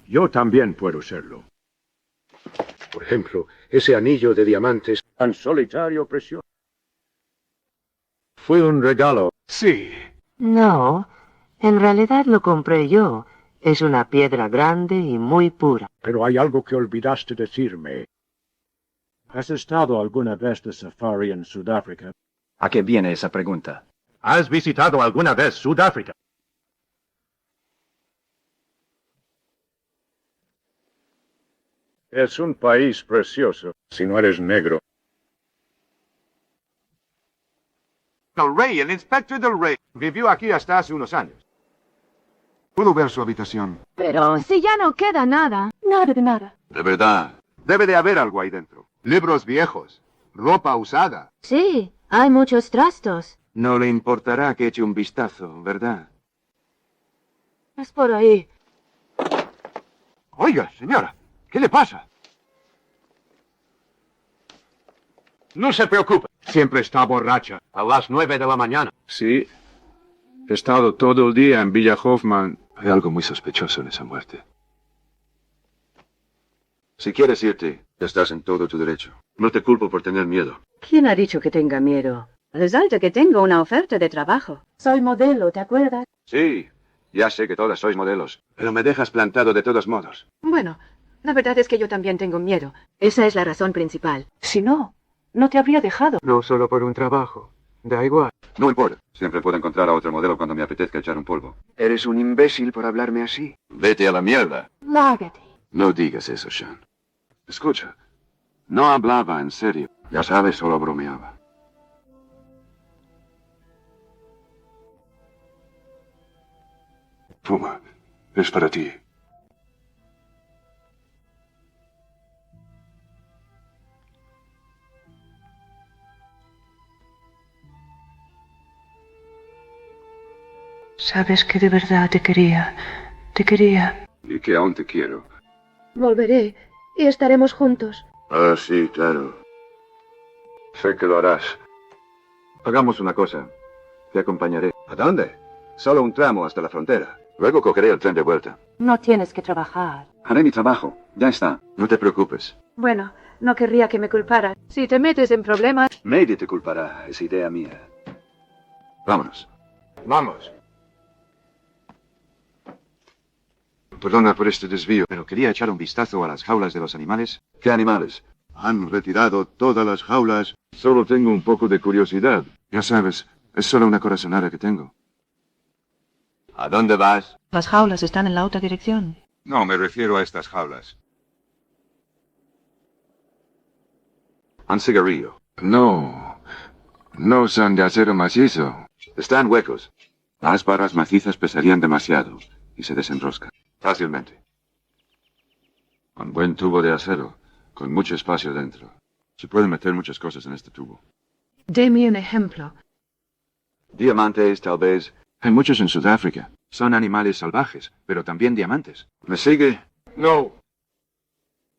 yo también puedo serlo. Por ejemplo, ese anillo de diamantes tan solitario, precioso. Fue un regalo. Sí. No, en realidad lo compré yo. Es una piedra grande y muy pura. Pero hay algo que olvidaste decirme. ¿Has estado alguna vez de safari en Sudáfrica? ¿A qué viene esa pregunta? ¿Has visitado alguna vez Sudáfrica? Es un país precioso, si no eres negro. Del Rey, el inspector del Rey, vivió aquí hasta hace unos años. Puedo ver su habitación. Pero si ya no queda nada. Nada de nada. De verdad. Debe de haber algo ahí dentro. Libros viejos, ropa usada. Sí, hay muchos trastos. No le importará que eche un vistazo, ¿verdad? Es por ahí. Oiga, señora, ¿qué le pasa? No se preocupe. Siempre está borracha. A las 9 de la mañana. Sí. He estado todo el día en Villa Hoffman. Hay algo muy sospechoso en esa muerte. Si quieres irte, estás en todo tu derecho. No te culpo por tener miedo. ¿Quién ha dicho que tenga miedo? Resulta que tengo una oferta de trabajo. Soy modelo, ¿te acuerdas? Sí, ya sé que todas sois modelos, pero me dejas plantado de todos modos. Bueno, la verdad es que yo también tengo miedo. Esa es la razón principal. Si no, no te habría dejado. No solo por un trabajo. Da igual. No importa. Siempre puedo encontrar a otro modelo cuando me apetezca echar un polvo. Eres un imbécil por hablarme así. Vete a la mierda. Lárgate. No digas eso, Sean. Escucha. No hablaba en serio. Ya sabes, solo bromeaba. Fuma. Es para ti. Sabes que de verdad te quería. Te quería. Y que aún te quiero. Volveré y estaremos juntos. Ah, sí, claro. Sé que lo harás. Hagamos una cosa. Te acompañaré. ¿A dónde? Solo un tramo hasta la frontera. Luego cogeré el tren de vuelta. No tienes que trabajar. Haré mi trabajo. Ya está. No te preocupes. Bueno, no querría que me culparas. Si te metes en problemas... Nadie te culpará. Es idea mía. Vámonos. Vamos. Perdona por este desvío, pero quería echar un vistazo a las jaulas de los animales. ¿Qué animales? Han retirado todas las jaulas. Solo tengo un poco de curiosidad. Ya sabes, es solo una corazonada que tengo. ¿A dónde vas? Las jaulas están en la otra dirección. No, me refiero a estas jaulas. ¿Han cigarrillo? No. No son de acero macizo. Están huecos. Las barras macizas pesarían demasiado y se desenroscan fácilmente. Con buen tubo de acero, con mucho espacio dentro. Se pueden meter muchas cosas en este tubo. Deme un ejemplo. Diamantes, tal vez. Hay muchos en Sudáfrica. Son animales salvajes, pero también diamantes. ¿Me sigue? No.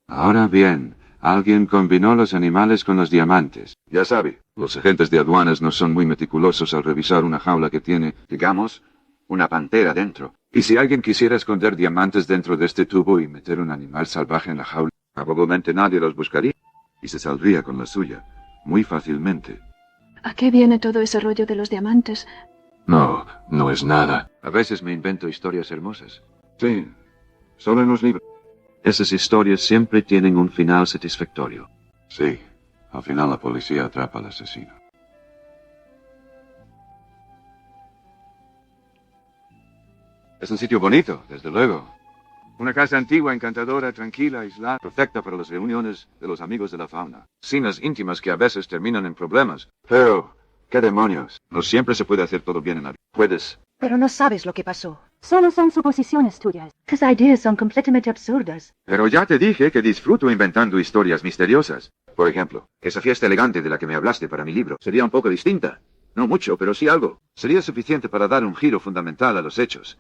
Ahora bien, alguien combinó los animales con los diamantes. Ya sabe, los agentes de aduanas no son muy meticulosos al revisar una jaula que tiene, digamos, una pantera dentro. Y si alguien quisiera esconder diamantes dentro de este tubo y meter un animal salvaje en la jaula, probablemente nadie los buscaría. Y se saldría con la suya, muy fácilmente. ¿A qué viene todo ese rollo de los diamantes? No, no es nada. A veces me invento historias hermosas. Sí, solo en los libros. Esas historias siempre tienen un final satisfactorio. Sí, al final la policía atrapa al asesino. Es un sitio bonito, desde luego. Una casa antigua, encantadora, tranquila, aislada, perfecta para las reuniones de los amigos de la fauna. Cenas íntimas que a veces terminan en problemas. Pero, ¿qué demonios? No siempre se puede hacer todo bien en la vida. Puedes. Pero no sabes lo que pasó. Solo son suposiciones tuyas. Tus ideas son completamente absurdas. Pero ya te dije que disfruto inventando historias misteriosas. Por ejemplo, esa fiesta elegante de la que me hablaste para mi libro sería un poco distinta. No mucho, pero sí algo. Sería suficiente para dar un giro fundamental a los hechos.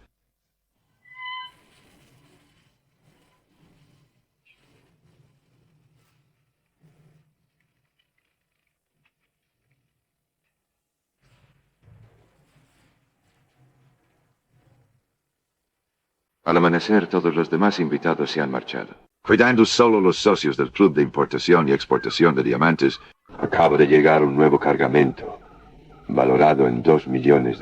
Al amanecer, todos los demás invitados se han marchado. Cuidando solo los socios del Club de Importación y Exportación de Diamantes. Acaba de llegar un nuevo cargamento, valorado en $2 millones.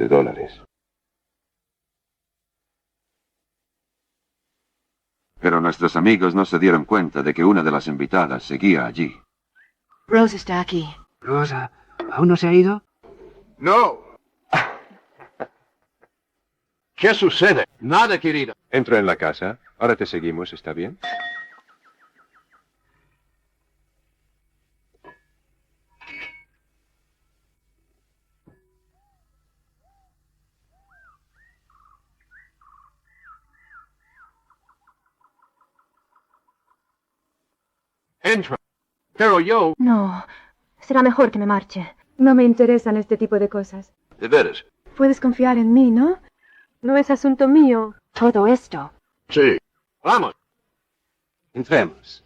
Pero nuestros amigos no se dieron cuenta de que una de las invitadas seguía allí. Rose está aquí. Rosa, ¿aún no se ha ido? No. ¿Qué sucede? Nada, querida. Entra en la casa. Ahora te seguimos, ¿está bien? Entra. Pero yo... No, será mejor que me marche. No me interesan este tipo de cosas. ¿De veras? Puedes confiar en mí, ¿no? No es asunto mío todo esto. Sí. Vamos. Entremos.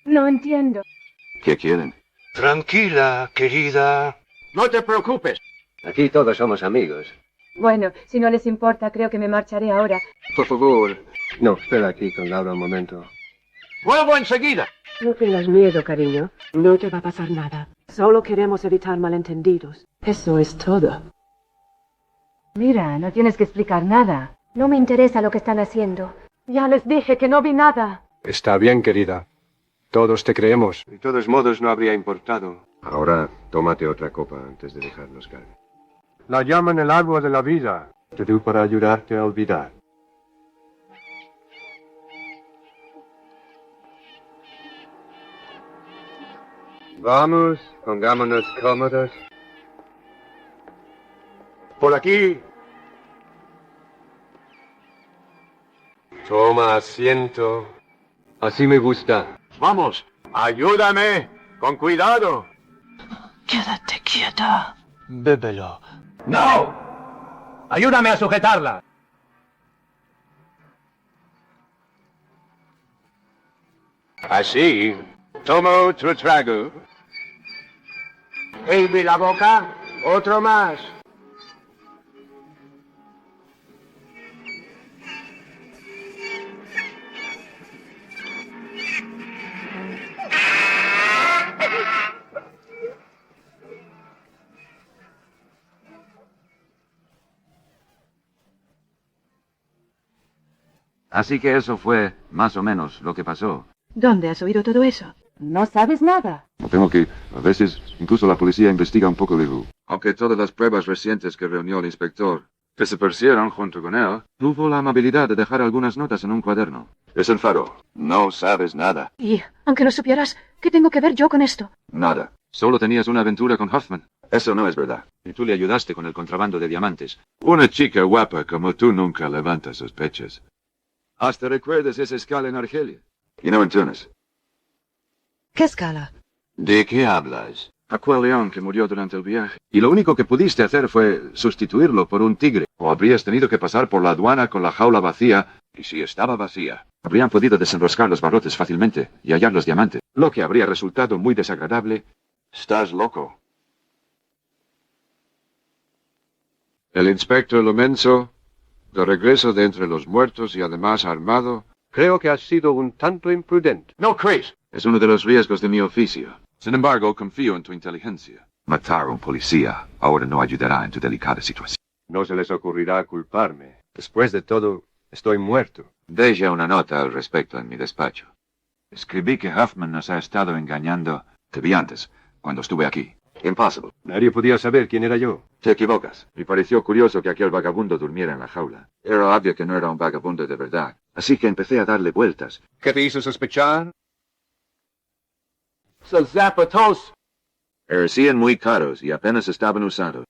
No entiendo. ¿Qué quieren? Tranquila, querida. No te preocupes. Aquí todos somos amigos. Bueno, si no les importa, creo que me marcharé ahora. Por favor. No, espera aquí con Laura un momento. Vuelvo enseguida. No tengas miedo, cariño. No te va a pasar nada. Solo queremos evitar malentendidos. Eso es todo. Mira, no tienes que explicar nada. No me interesa lo que están haciendo. Ya les dije que no vi nada. Está bien, querida. Todos te creemos. De todos modos, no habría importado. Ahora, tómate otra copa antes de dejarnos caer. La llaman el agua de la vida. Te doy para ayudarte a olvidar. Vamos, pongámonos cómodos. Por aquí. Toma asiento. Así me gusta. Vamos, ayúdame. Con cuidado. Quédate quieta. Bébelo. ¡No! Ayúdame a sujetarla. Así. Toma otro trago. Baby, la boca. Otro más. Así que eso fue, más o menos, lo que pasó. ¿Dónde has oído todo eso? No sabes nada. Tengo que, a veces, incluso la policía investiga un poco de Hu. Aunque todas las pruebas recientes que reunió el inspector desaparecieron junto con él, tuvo la amabilidad de dejar algunas notas en un cuaderno. Es el faro. No sabes nada. Y, aunque lo supieras, ¿qué tengo que ver yo con esto? Nada. Solo tenías una aventura con Hoffman. Eso no es verdad. Y tú le ayudaste con el contrabando de diamantes. Una chica guapa como tú nunca levanta sospechas. Hasta recuerdas esa escala en Argelia. Y no en Túnez. ¿Qué escala? ¿De qué hablas? Aquel león que murió durante el viaje. Y lo único que pudiste hacer fue sustituirlo por un tigre. O habrías tenido que pasar por la aduana con la jaula vacía. Y si estaba vacía, habrían podido desenroscar los barrotes fácilmente y hallar los diamantes. Lo que habría resultado muy desagradable. Estás loco. El inspector Lomenzo, de regreso de entre los muertos y además armado. Creo que has sido un tanto imprudente. ¿No crees? Es uno de los riesgos de mi oficio. Sin embargo, confío en tu inteligencia. Matar a un policía ahora no ayudará en tu delicada situación. No se les ocurrirá culparme. Después de todo, estoy muerto. Deja una nota al respecto en mi despacho. Escribí que Hoffman nos ha estado engañando. Te vi antes, cuando estuve aquí. Impossible. Nadie podía saber quién era yo. Te equivocas. Me pareció curioso que aquel vagabundo durmiera en la jaula. Era obvio que no era un vagabundo de verdad. Así que empecé a darle vueltas. ¿Qué te hizo sospechar? Sus zapatos. Parecían muy caros y apenas estaban usados.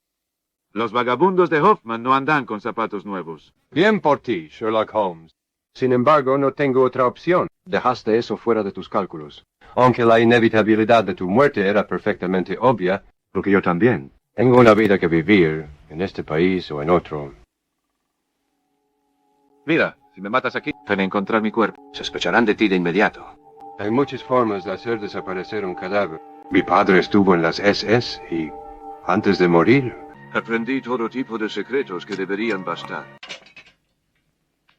Los vagabundos de Hoffman no andan con zapatos nuevos. Bien por ti, Sherlock Holmes. Sin embargo, no tengo otra opción. Dejaste eso fuera de tus cálculos. Aunque la inevitabilidad de tu muerte era perfectamente obvia, porque yo también. Tengo una vida que vivir, en este país o en otro. Mira, si me matas aquí, van a encontrar mi cuerpo. Sospecharán de ti de inmediato. Hay muchas formas de hacer desaparecer un cadáver. Mi padre estuvo en las SS y, antes de morir... Aprendí todo tipo de secretos que deberían bastar.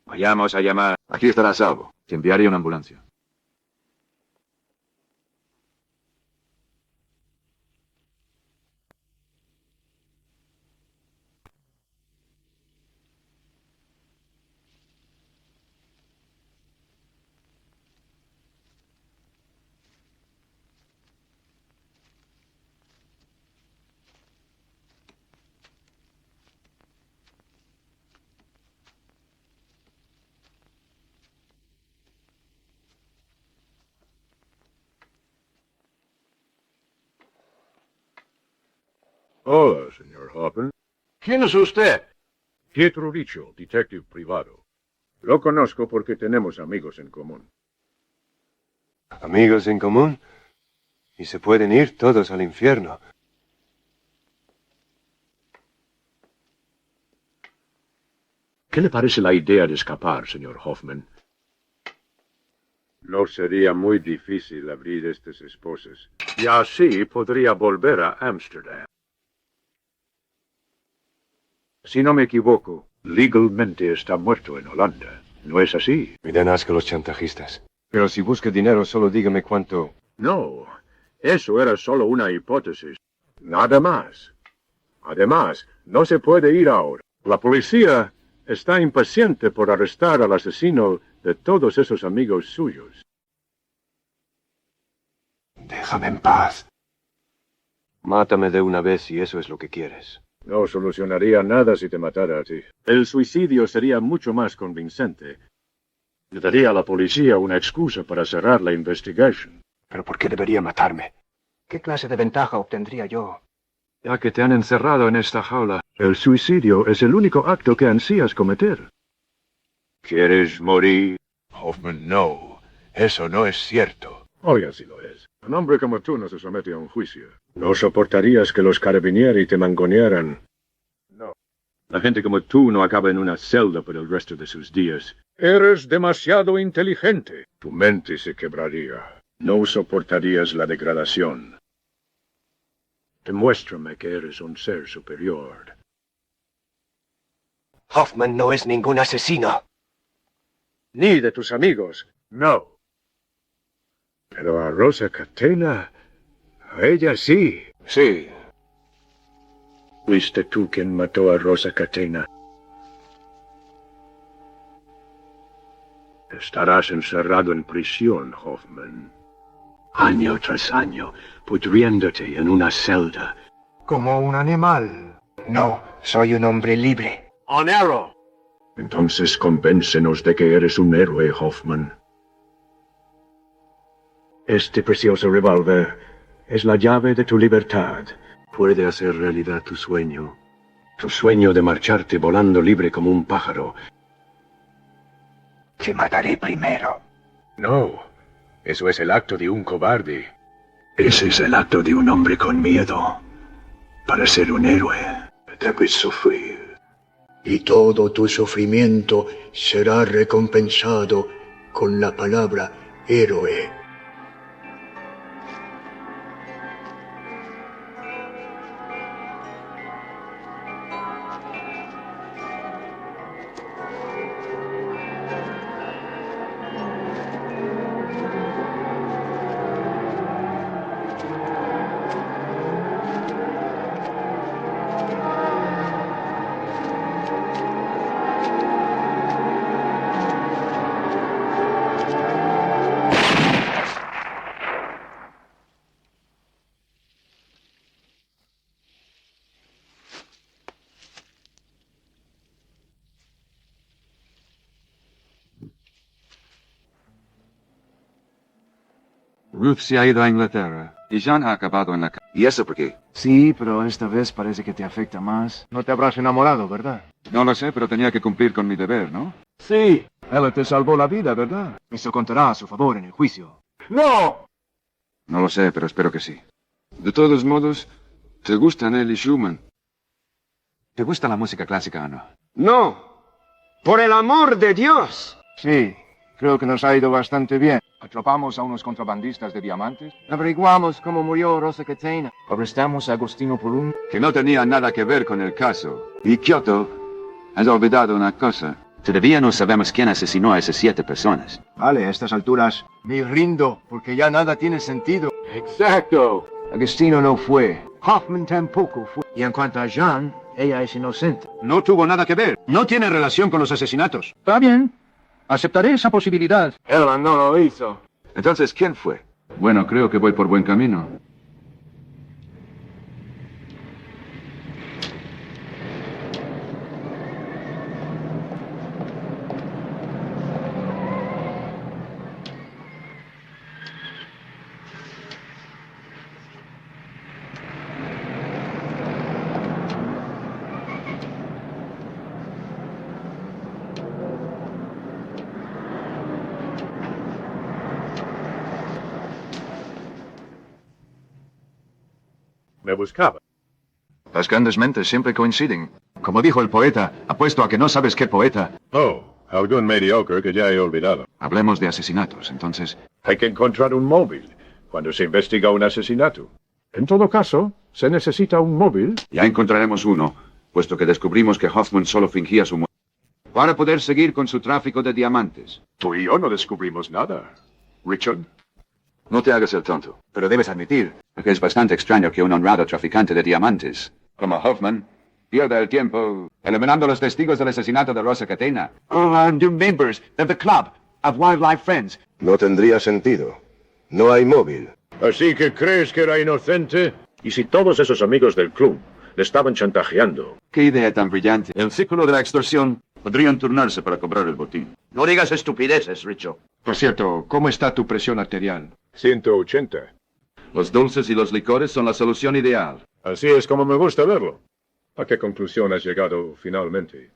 Vayamos a llamar. Aquí estará salvo. Te enviaré una ambulancia. Hola, señor Hoffman. ¿Quién es usted? Pietro Riccio, detective privado. Lo conozco porque tenemos amigos en común. ¿Amigos en común? Y se pueden ir todos al infierno. ¿Qué le parece la idea de escapar, señor Hoffman? No sería muy difícil abrir estas esposas. Y así podría volver a Ámsterdam. Si no me equivoco, legalmente está muerto en Holanda. ¿No es así? Me dan asco los chantajistas. Pero si busca dinero, solo dígame cuánto... No, eso era solo una hipótesis. Nada más. Además, no se puede ir ahora. La policía está impaciente por arrestar al asesino de todos esos amigos suyos. Déjame en paz. Mátame de una vez si eso es lo que quieres. No solucionaría nada si te matara a ti. El suicidio sería mucho más convincente. Le daría a la policía una excusa para cerrar la investigación. ¿Pero por qué debería matarme? ¿Qué clase de ventaja obtendría yo? Ya que te han encerrado en esta jaula, el suicidio es el único acto que ansías cometer. ¿Quieres morir? Hoffman, no. Eso no es cierto. Oiga, si lo es. Un hombre como tú no se somete a un juicio. No soportarías que los carabinieri te mangonearan. No. La gente como tú no acaba en una celda por el resto de sus días. Eres demasiado inteligente. Tu mente se quebraría. No soportarías la degradación. Demuéstrame que eres un ser superior. Hoffman no es ningún asesino. Ni de tus amigos. No. Pero a Rosa Catena, a ella sí. Sí. Fuiste tú quien mató a Rosa Catena. Estarás encerrado en prisión, Hoffman. Año tras año, pudriéndote en una celda. Como un animal. No, soy un hombre libre. ¡Un héroe! Entonces convéncenos de que eres un héroe, Hoffman. Este precioso revólver es la llave de tu libertad. puede hacer realidad tu sueño de marcharte volando libre como un pájaro. Te mataré primero. No, eso es el acto de un cobarde. Ese es el acto de un hombre con miedo. Para ser un héroe, debes sufrir. Y todo tu sufrimiento será recompensado con la palabra héroe. Ruth se ha ido a Inglaterra y Jean ha acabado en la cárcel. ¿Y eso por qué? Sí, pero esta vez parece que te afecta más. No te habrás enamorado, ¿verdad? No lo sé, pero tenía que cumplir con mi deber, ¿no? Sí. Ella te salvó la vida, ¿verdad? Eso contará a su favor en el juicio. ¡No! No lo sé, pero espero que sí. De todos modos, ¿te gustan él y Schumann? ¿Te gusta la música clásica, Ana? ¡No! ¡Por el amor de Dios! Sí, creo que nos ha ido bastante bien. Atrapamos a unos contrabandistas de diamantes. Averiguamos cómo murió Rosa Catena. Arrestamos a Agostino Polum. Que no tenía nada que ver con el caso. Y Kyoto, has olvidado una cosa. Todavía no sabemos quién asesinó a esas 7 personas. Vale, a estas alturas me rindo, porque ya nada tiene sentido. Exacto. Agostino no fue. Hoffman tampoco fue. Y en cuanto a Jean, ella es inocente. No tuvo nada que ver. No tiene relación con los asesinatos. Está bien. Aceptaré esa posibilidad. Ella no lo hizo. Entonces, ¿quién fue? Bueno, creo que voy por buen camino. Me buscaba. Las grandes mentes siempre coinciden. Como dijo el poeta, apuesto a que no sabes qué poeta. Oh, algún mediocre que ya he olvidado. Hablemos de asesinatos, entonces. Hay que encontrar un móvil cuando se investiga un asesinato. En todo caso, se necesita un móvil. Ya encontraremos uno, puesto que descubrimos que Hoffman solo fingía su muerte. Para poder seguir con su tráfico de diamantes. Tú y yo no descubrimos nada, Richard. No te hagas el tonto. Pero debes admitir que es bastante extraño que un honrado traficante de diamantes, como Hoffman, pierda el tiempo eliminando los testigos del asesinato de Rosa Catena. The members of the club of wildlife friends. No tendría sentido. No hay móvil. Así que crees que era inocente. ¿Y si todos esos amigos del club le estaban chantajeando? Qué idea tan brillante. El círculo de la extorsión podrían turnarse para cobrar el botín. No digas estupideces, Richo. Por cierto, ¿cómo está tu presión arterial? 180. Los dulces y los licores son la solución ideal. Así es como me gusta verlo. ¿A qué conclusión has llegado finalmente?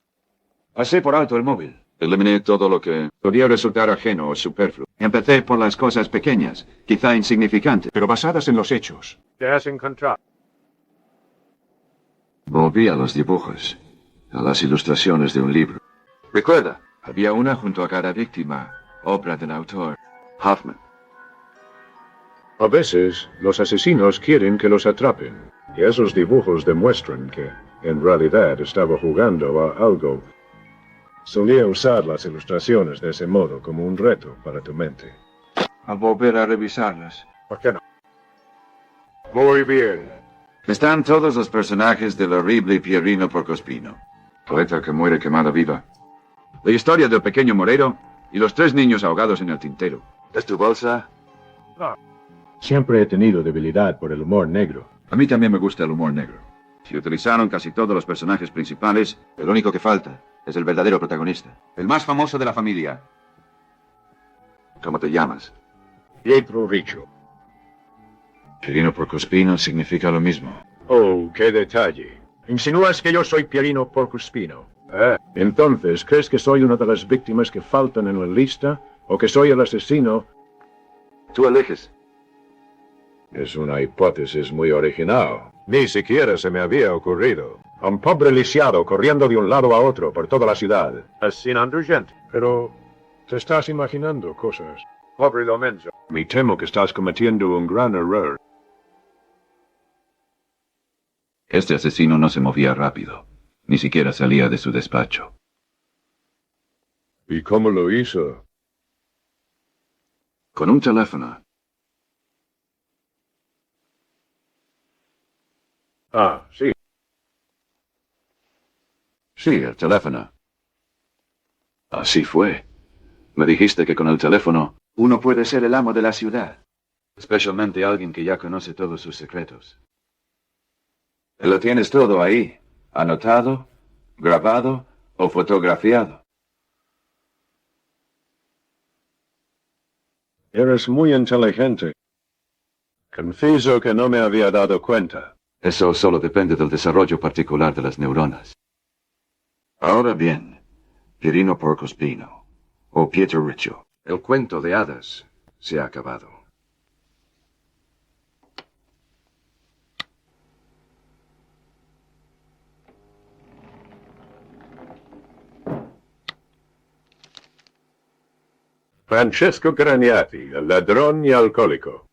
Pasé por alto el móvil. Eliminé todo lo que podía resultar ajeno o superfluo. Empecé por las cosas pequeñas, quizá insignificantes, pero basadas en los hechos. ¿Te has encontrado? Volví a los dibujos, a las ilustraciones de un libro. Recuerda, había una junto a cada víctima, obra del autor, Hoffman. A veces, los asesinos quieren que los atrapen, y esos dibujos demuestran que, en realidad, estaba jugando a algo. Solía usar las ilustraciones de ese modo como un reto para tu mente. Al volver a revisarlas. ¿Por qué no? Muy bien. Están todos los personajes del horrible Pierino Porcospino, poeta que muere quemada viva. La historia del pequeño Morero y los 3 niños ahogados en el tintero. ¿Es tu bolsa? No. Siempre he tenido debilidad por el humor negro. A mí también me gusta el humor negro. Si utilizaron casi todos los personajes principales, el único que falta es el verdadero protagonista. El más famoso de la familia. ¿Cómo te llamas? Pietro Riccio. Pierino Porcospino significa lo mismo. Oh, qué detalle. Insinúas que yo soy Pierino Porcospino. Entonces, ¿crees que soy una de las víctimas que faltan en la lista? ¿O que soy el asesino? Tú eliges. Es una hipótesis muy original. Ni siquiera se me había ocurrido. Un pobre lisiado corriendo de un lado a otro por toda la ciudad. Asesinando gente. Pero te estás imaginando cosas. Pobre Lomenzo. Me temo que estás cometiendo un gran error. Este asesino no se movía rápido. Ni siquiera salía de su despacho. ¿Y cómo lo hizo? Con un teléfono. Ah, sí. Sí, el teléfono. Así fue. Me dijiste que con el teléfono uno puede ser el amo de la ciudad. Especialmente alguien que ya conoce todos sus secretos. Lo tienes todo ahí. Anotado, grabado o fotografiado. Eres muy inteligente. Confieso que no me había dado cuenta. Eso solo depende del desarrollo particular de las neuronas. Ahora bien, Pierino Porcospino, o Pietro Riccio, el cuento de hadas se ha acabado. Francesco Graniati, el ladrón y alcohólico.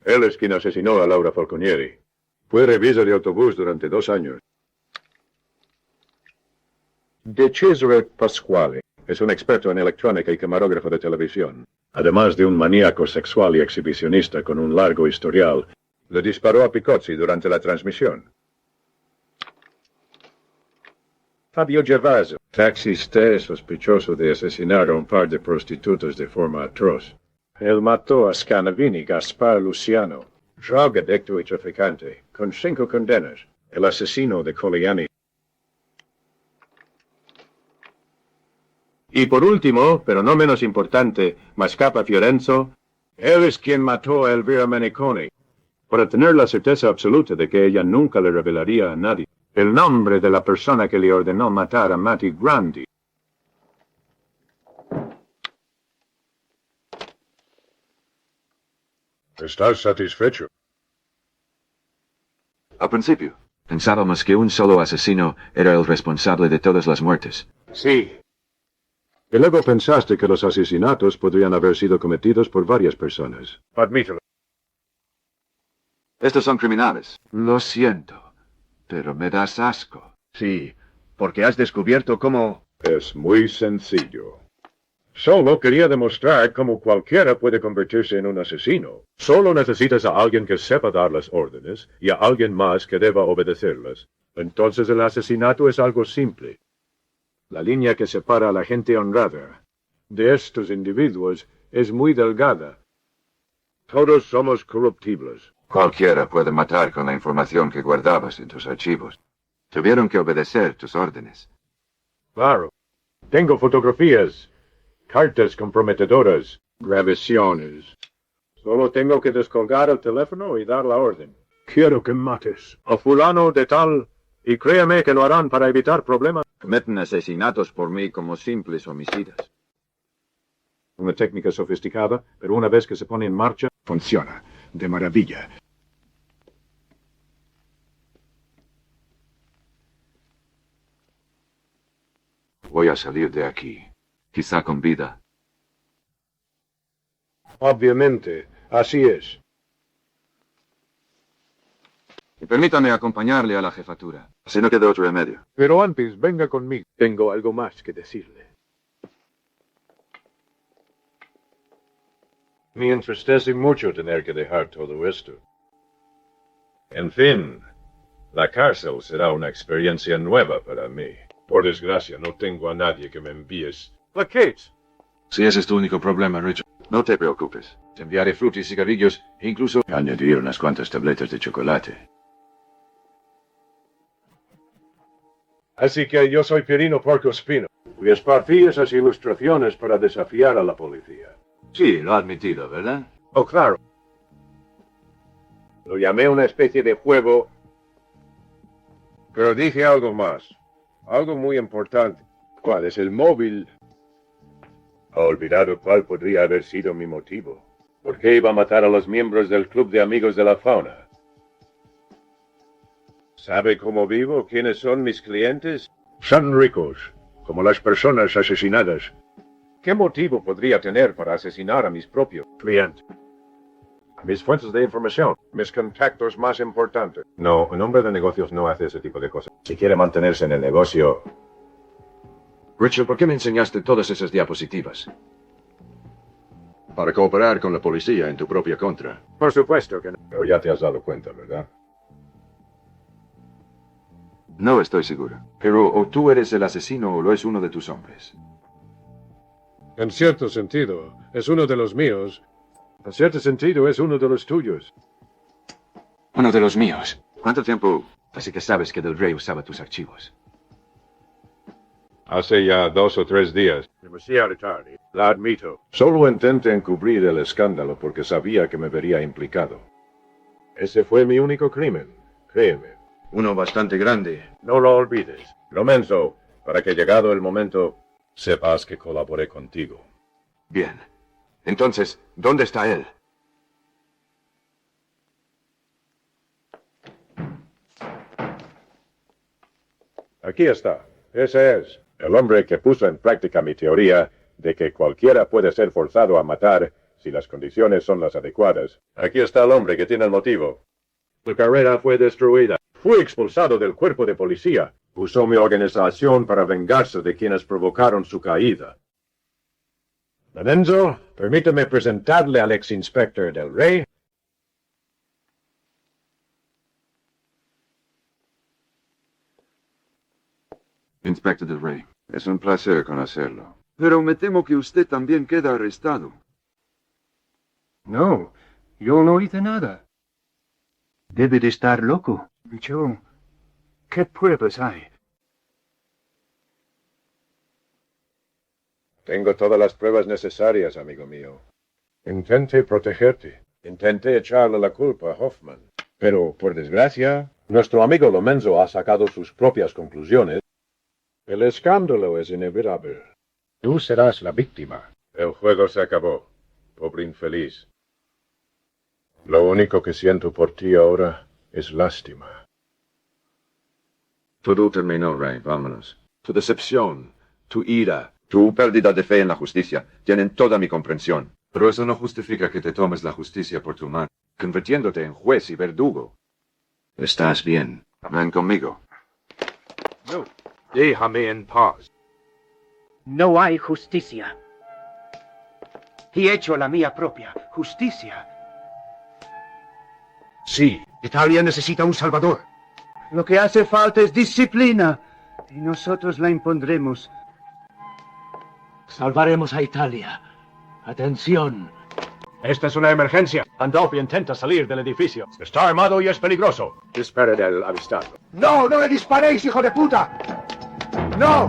Él es quien asesinó a Laura Falconieri. Fue revisa de autobús durante 2 años. De Cesare Pasquale. Es un experto en electrónica y camarógrafo de televisión. Además de un maníaco sexual y exhibicionista con un largo historial, le disparó a Picozzi durante la transmisión. Fabio Gervaso, taxista, sospechoso de asesinar a un par de prostitutas de forma atroz. Él mató a Scanavini, Gaspar Luciano, drogadicto y traficante, con 5 condenas. El asesino de Coliani. Y por último, pero no menos importante, Mascapa Fiorenzo, él es quien mató a Elvira Meniconi, para tener la certeza absoluta de que ella nunca le revelaría a nadie el nombre de la persona que le ordenó matar a Matti Grandi. ¿Estás satisfecho? Al principio, pensábamos que un solo asesino era el responsable de todas las muertes. Sí. Y luego pensaste que los asesinatos podrían haber sido cometidos por varias personas. Admítelo. Estos son criminales. Lo siento, pero me das asco. Sí, porque has descubierto cómo... Es muy sencillo. Solo quería demostrar cómo cualquiera puede convertirse en un asesino. Solo necesitas a alguien que sepa dar las órdenes y a alguien más que deba obedecerlas. Entonces el asesinato es algo simple. La línea que separa a la gente honrada de estos individuos es muy delgada. Todos somos corruptibles. Cualquiera puede matar con la información que guardabas en tus archivos. Tuvieron que obedecer tus órdenes. Claro. Tengo fotografías, cartas comprometedoras, grabaciones. Solo tengo que descolgar el teléfono y dar la orden. Quiero que mates a fulano de tal, y créame que lo harán para evitar problemas. Cometen asesinatos por mí como simples homicidas. Una técnica sofisticada, pero una vez que se pone en marcha, funciona de maravilla. Voy a salir de aquí, quizá con vida. Obviamente, así es. Y permítame acompañarle a la jefatura. Así no queda otro remedio. Pero antes, venga conmigo. Tengo algo más que decirle. Me entristece mucho tener que dejar todo esto. En fin, la cárcel será una experiencia nueva para mí. Por desgracia, no tengo a nadie que me envíes. ¿La Kate? Si ese es tu único problema, Richard. No te preocupes. Te enviaré frutas y cigarrillos e incluso añadir unas cuantas tabletas de chocolate. Así que yo soy Pierino Porcospino. Y esparcí esas ilustraciones para desafiar a la policía. Sí, lo ha admitido, ¿verdad? Oh, claro. Lo llamé una especie de juego. Pero dije algo más. Algo muy importante. ¿Cuál es el móvil? Ha olvidado cuál podría haber sido mi motivo. ¿Por qué iba a matar a los miembros del Club de Amigos de la Fauna? ¿Sabe cómo vivo? ¿Quiénes son mis clientes? Son ricos, como las personas asesinadas. ¿Qué motivo podría tener para asesinar a mis propios clientes? Mis fuentes de información, mis contactos más importantes. No, un hombre de negocios no hace ese tipo de cosas. Si quiere mantenerse en el negocio... Richard, ¿por qué me enseñaste todas esas diapositivas? Para cooperar con la policía en tu propia contra. Por supuesto que no. Pero ya te has dado cuenta, ¿verdad? No estoy seguro. Pero o tú eres el asesino o lo es uno de tus hombres. En cierto sentido, es uno de los míos. En cierto sentido, es uno de los tuyos. Uno de los míos. ¿Cuánto tiempo? Así que sabes que Del Rey usaba tus archivos. Hace ya 2 o 3 días. Demasiado tarde. La admito. Solo intenté encubrir el escándalo porque sabía que me vería implicado. Ese fue mi único crimen. Créeme. Uno bastante grande. No lo olvides. Lomenzo, para que llegado el momento, sepas que colaboré contigo. Bien. Entonces, ¿dónde está él? Aquí está. Ese es. El hombre que puso en práctica mi teoría de que cualquiera puede ser forzado a matar si las condiciones son las adecuadas. Aquí está el hombre que tiene el motivo. Su carrera fue destruida. Fui expulsado del cuerpo de policía. Usó mi organización para vengarse de quienes provocaron su caída. Lorenzo, permítame presentarle al ex-inspector Del Rey. Inspector Del Rey, es un placer conocerlo. Pero me temo que usted también queda arrestado. No, yo no hice nada. Debe de estar loco. Yo... ¿Qué pruebas hay? Tengo todas las pruebas necesarias, amigo mío. Intenté protegerte. Intenté echarle la culpa a Hoffman. Pero, por desgracia, nuestro amigo Lomenzo ha sacado sus propias conclusiones. El escándalo es inevitable. Tú serás la víctima. El juego se acabó. Pobre infeliz. Lo único que siento por ti ahora es lástima. Todo terminó, Rey. Vámonos. Tu decepción, tu ira, tu pérdida de fe en la justicia tienen toda mi comprensión. Pero eso no justifica que te tomes la justicia por tu mano, convirtiéndote en juez y verdugo. Estás bien. Ven conmigo. No. Déjame en paz. No hay justicia. He hecho la mía propia justicia. Sí, Italia necesita un salvador. Lo que hace falta es disciplina, y nosotros la impondremos. Salvaremos a Italia. Atención. Esta es una emergencia. Andolfi intenta salir del edificio. Está armado y es peligroso. Disparen al avistarlo. ¡No, no le disparéis, hijo de puta! ¡No!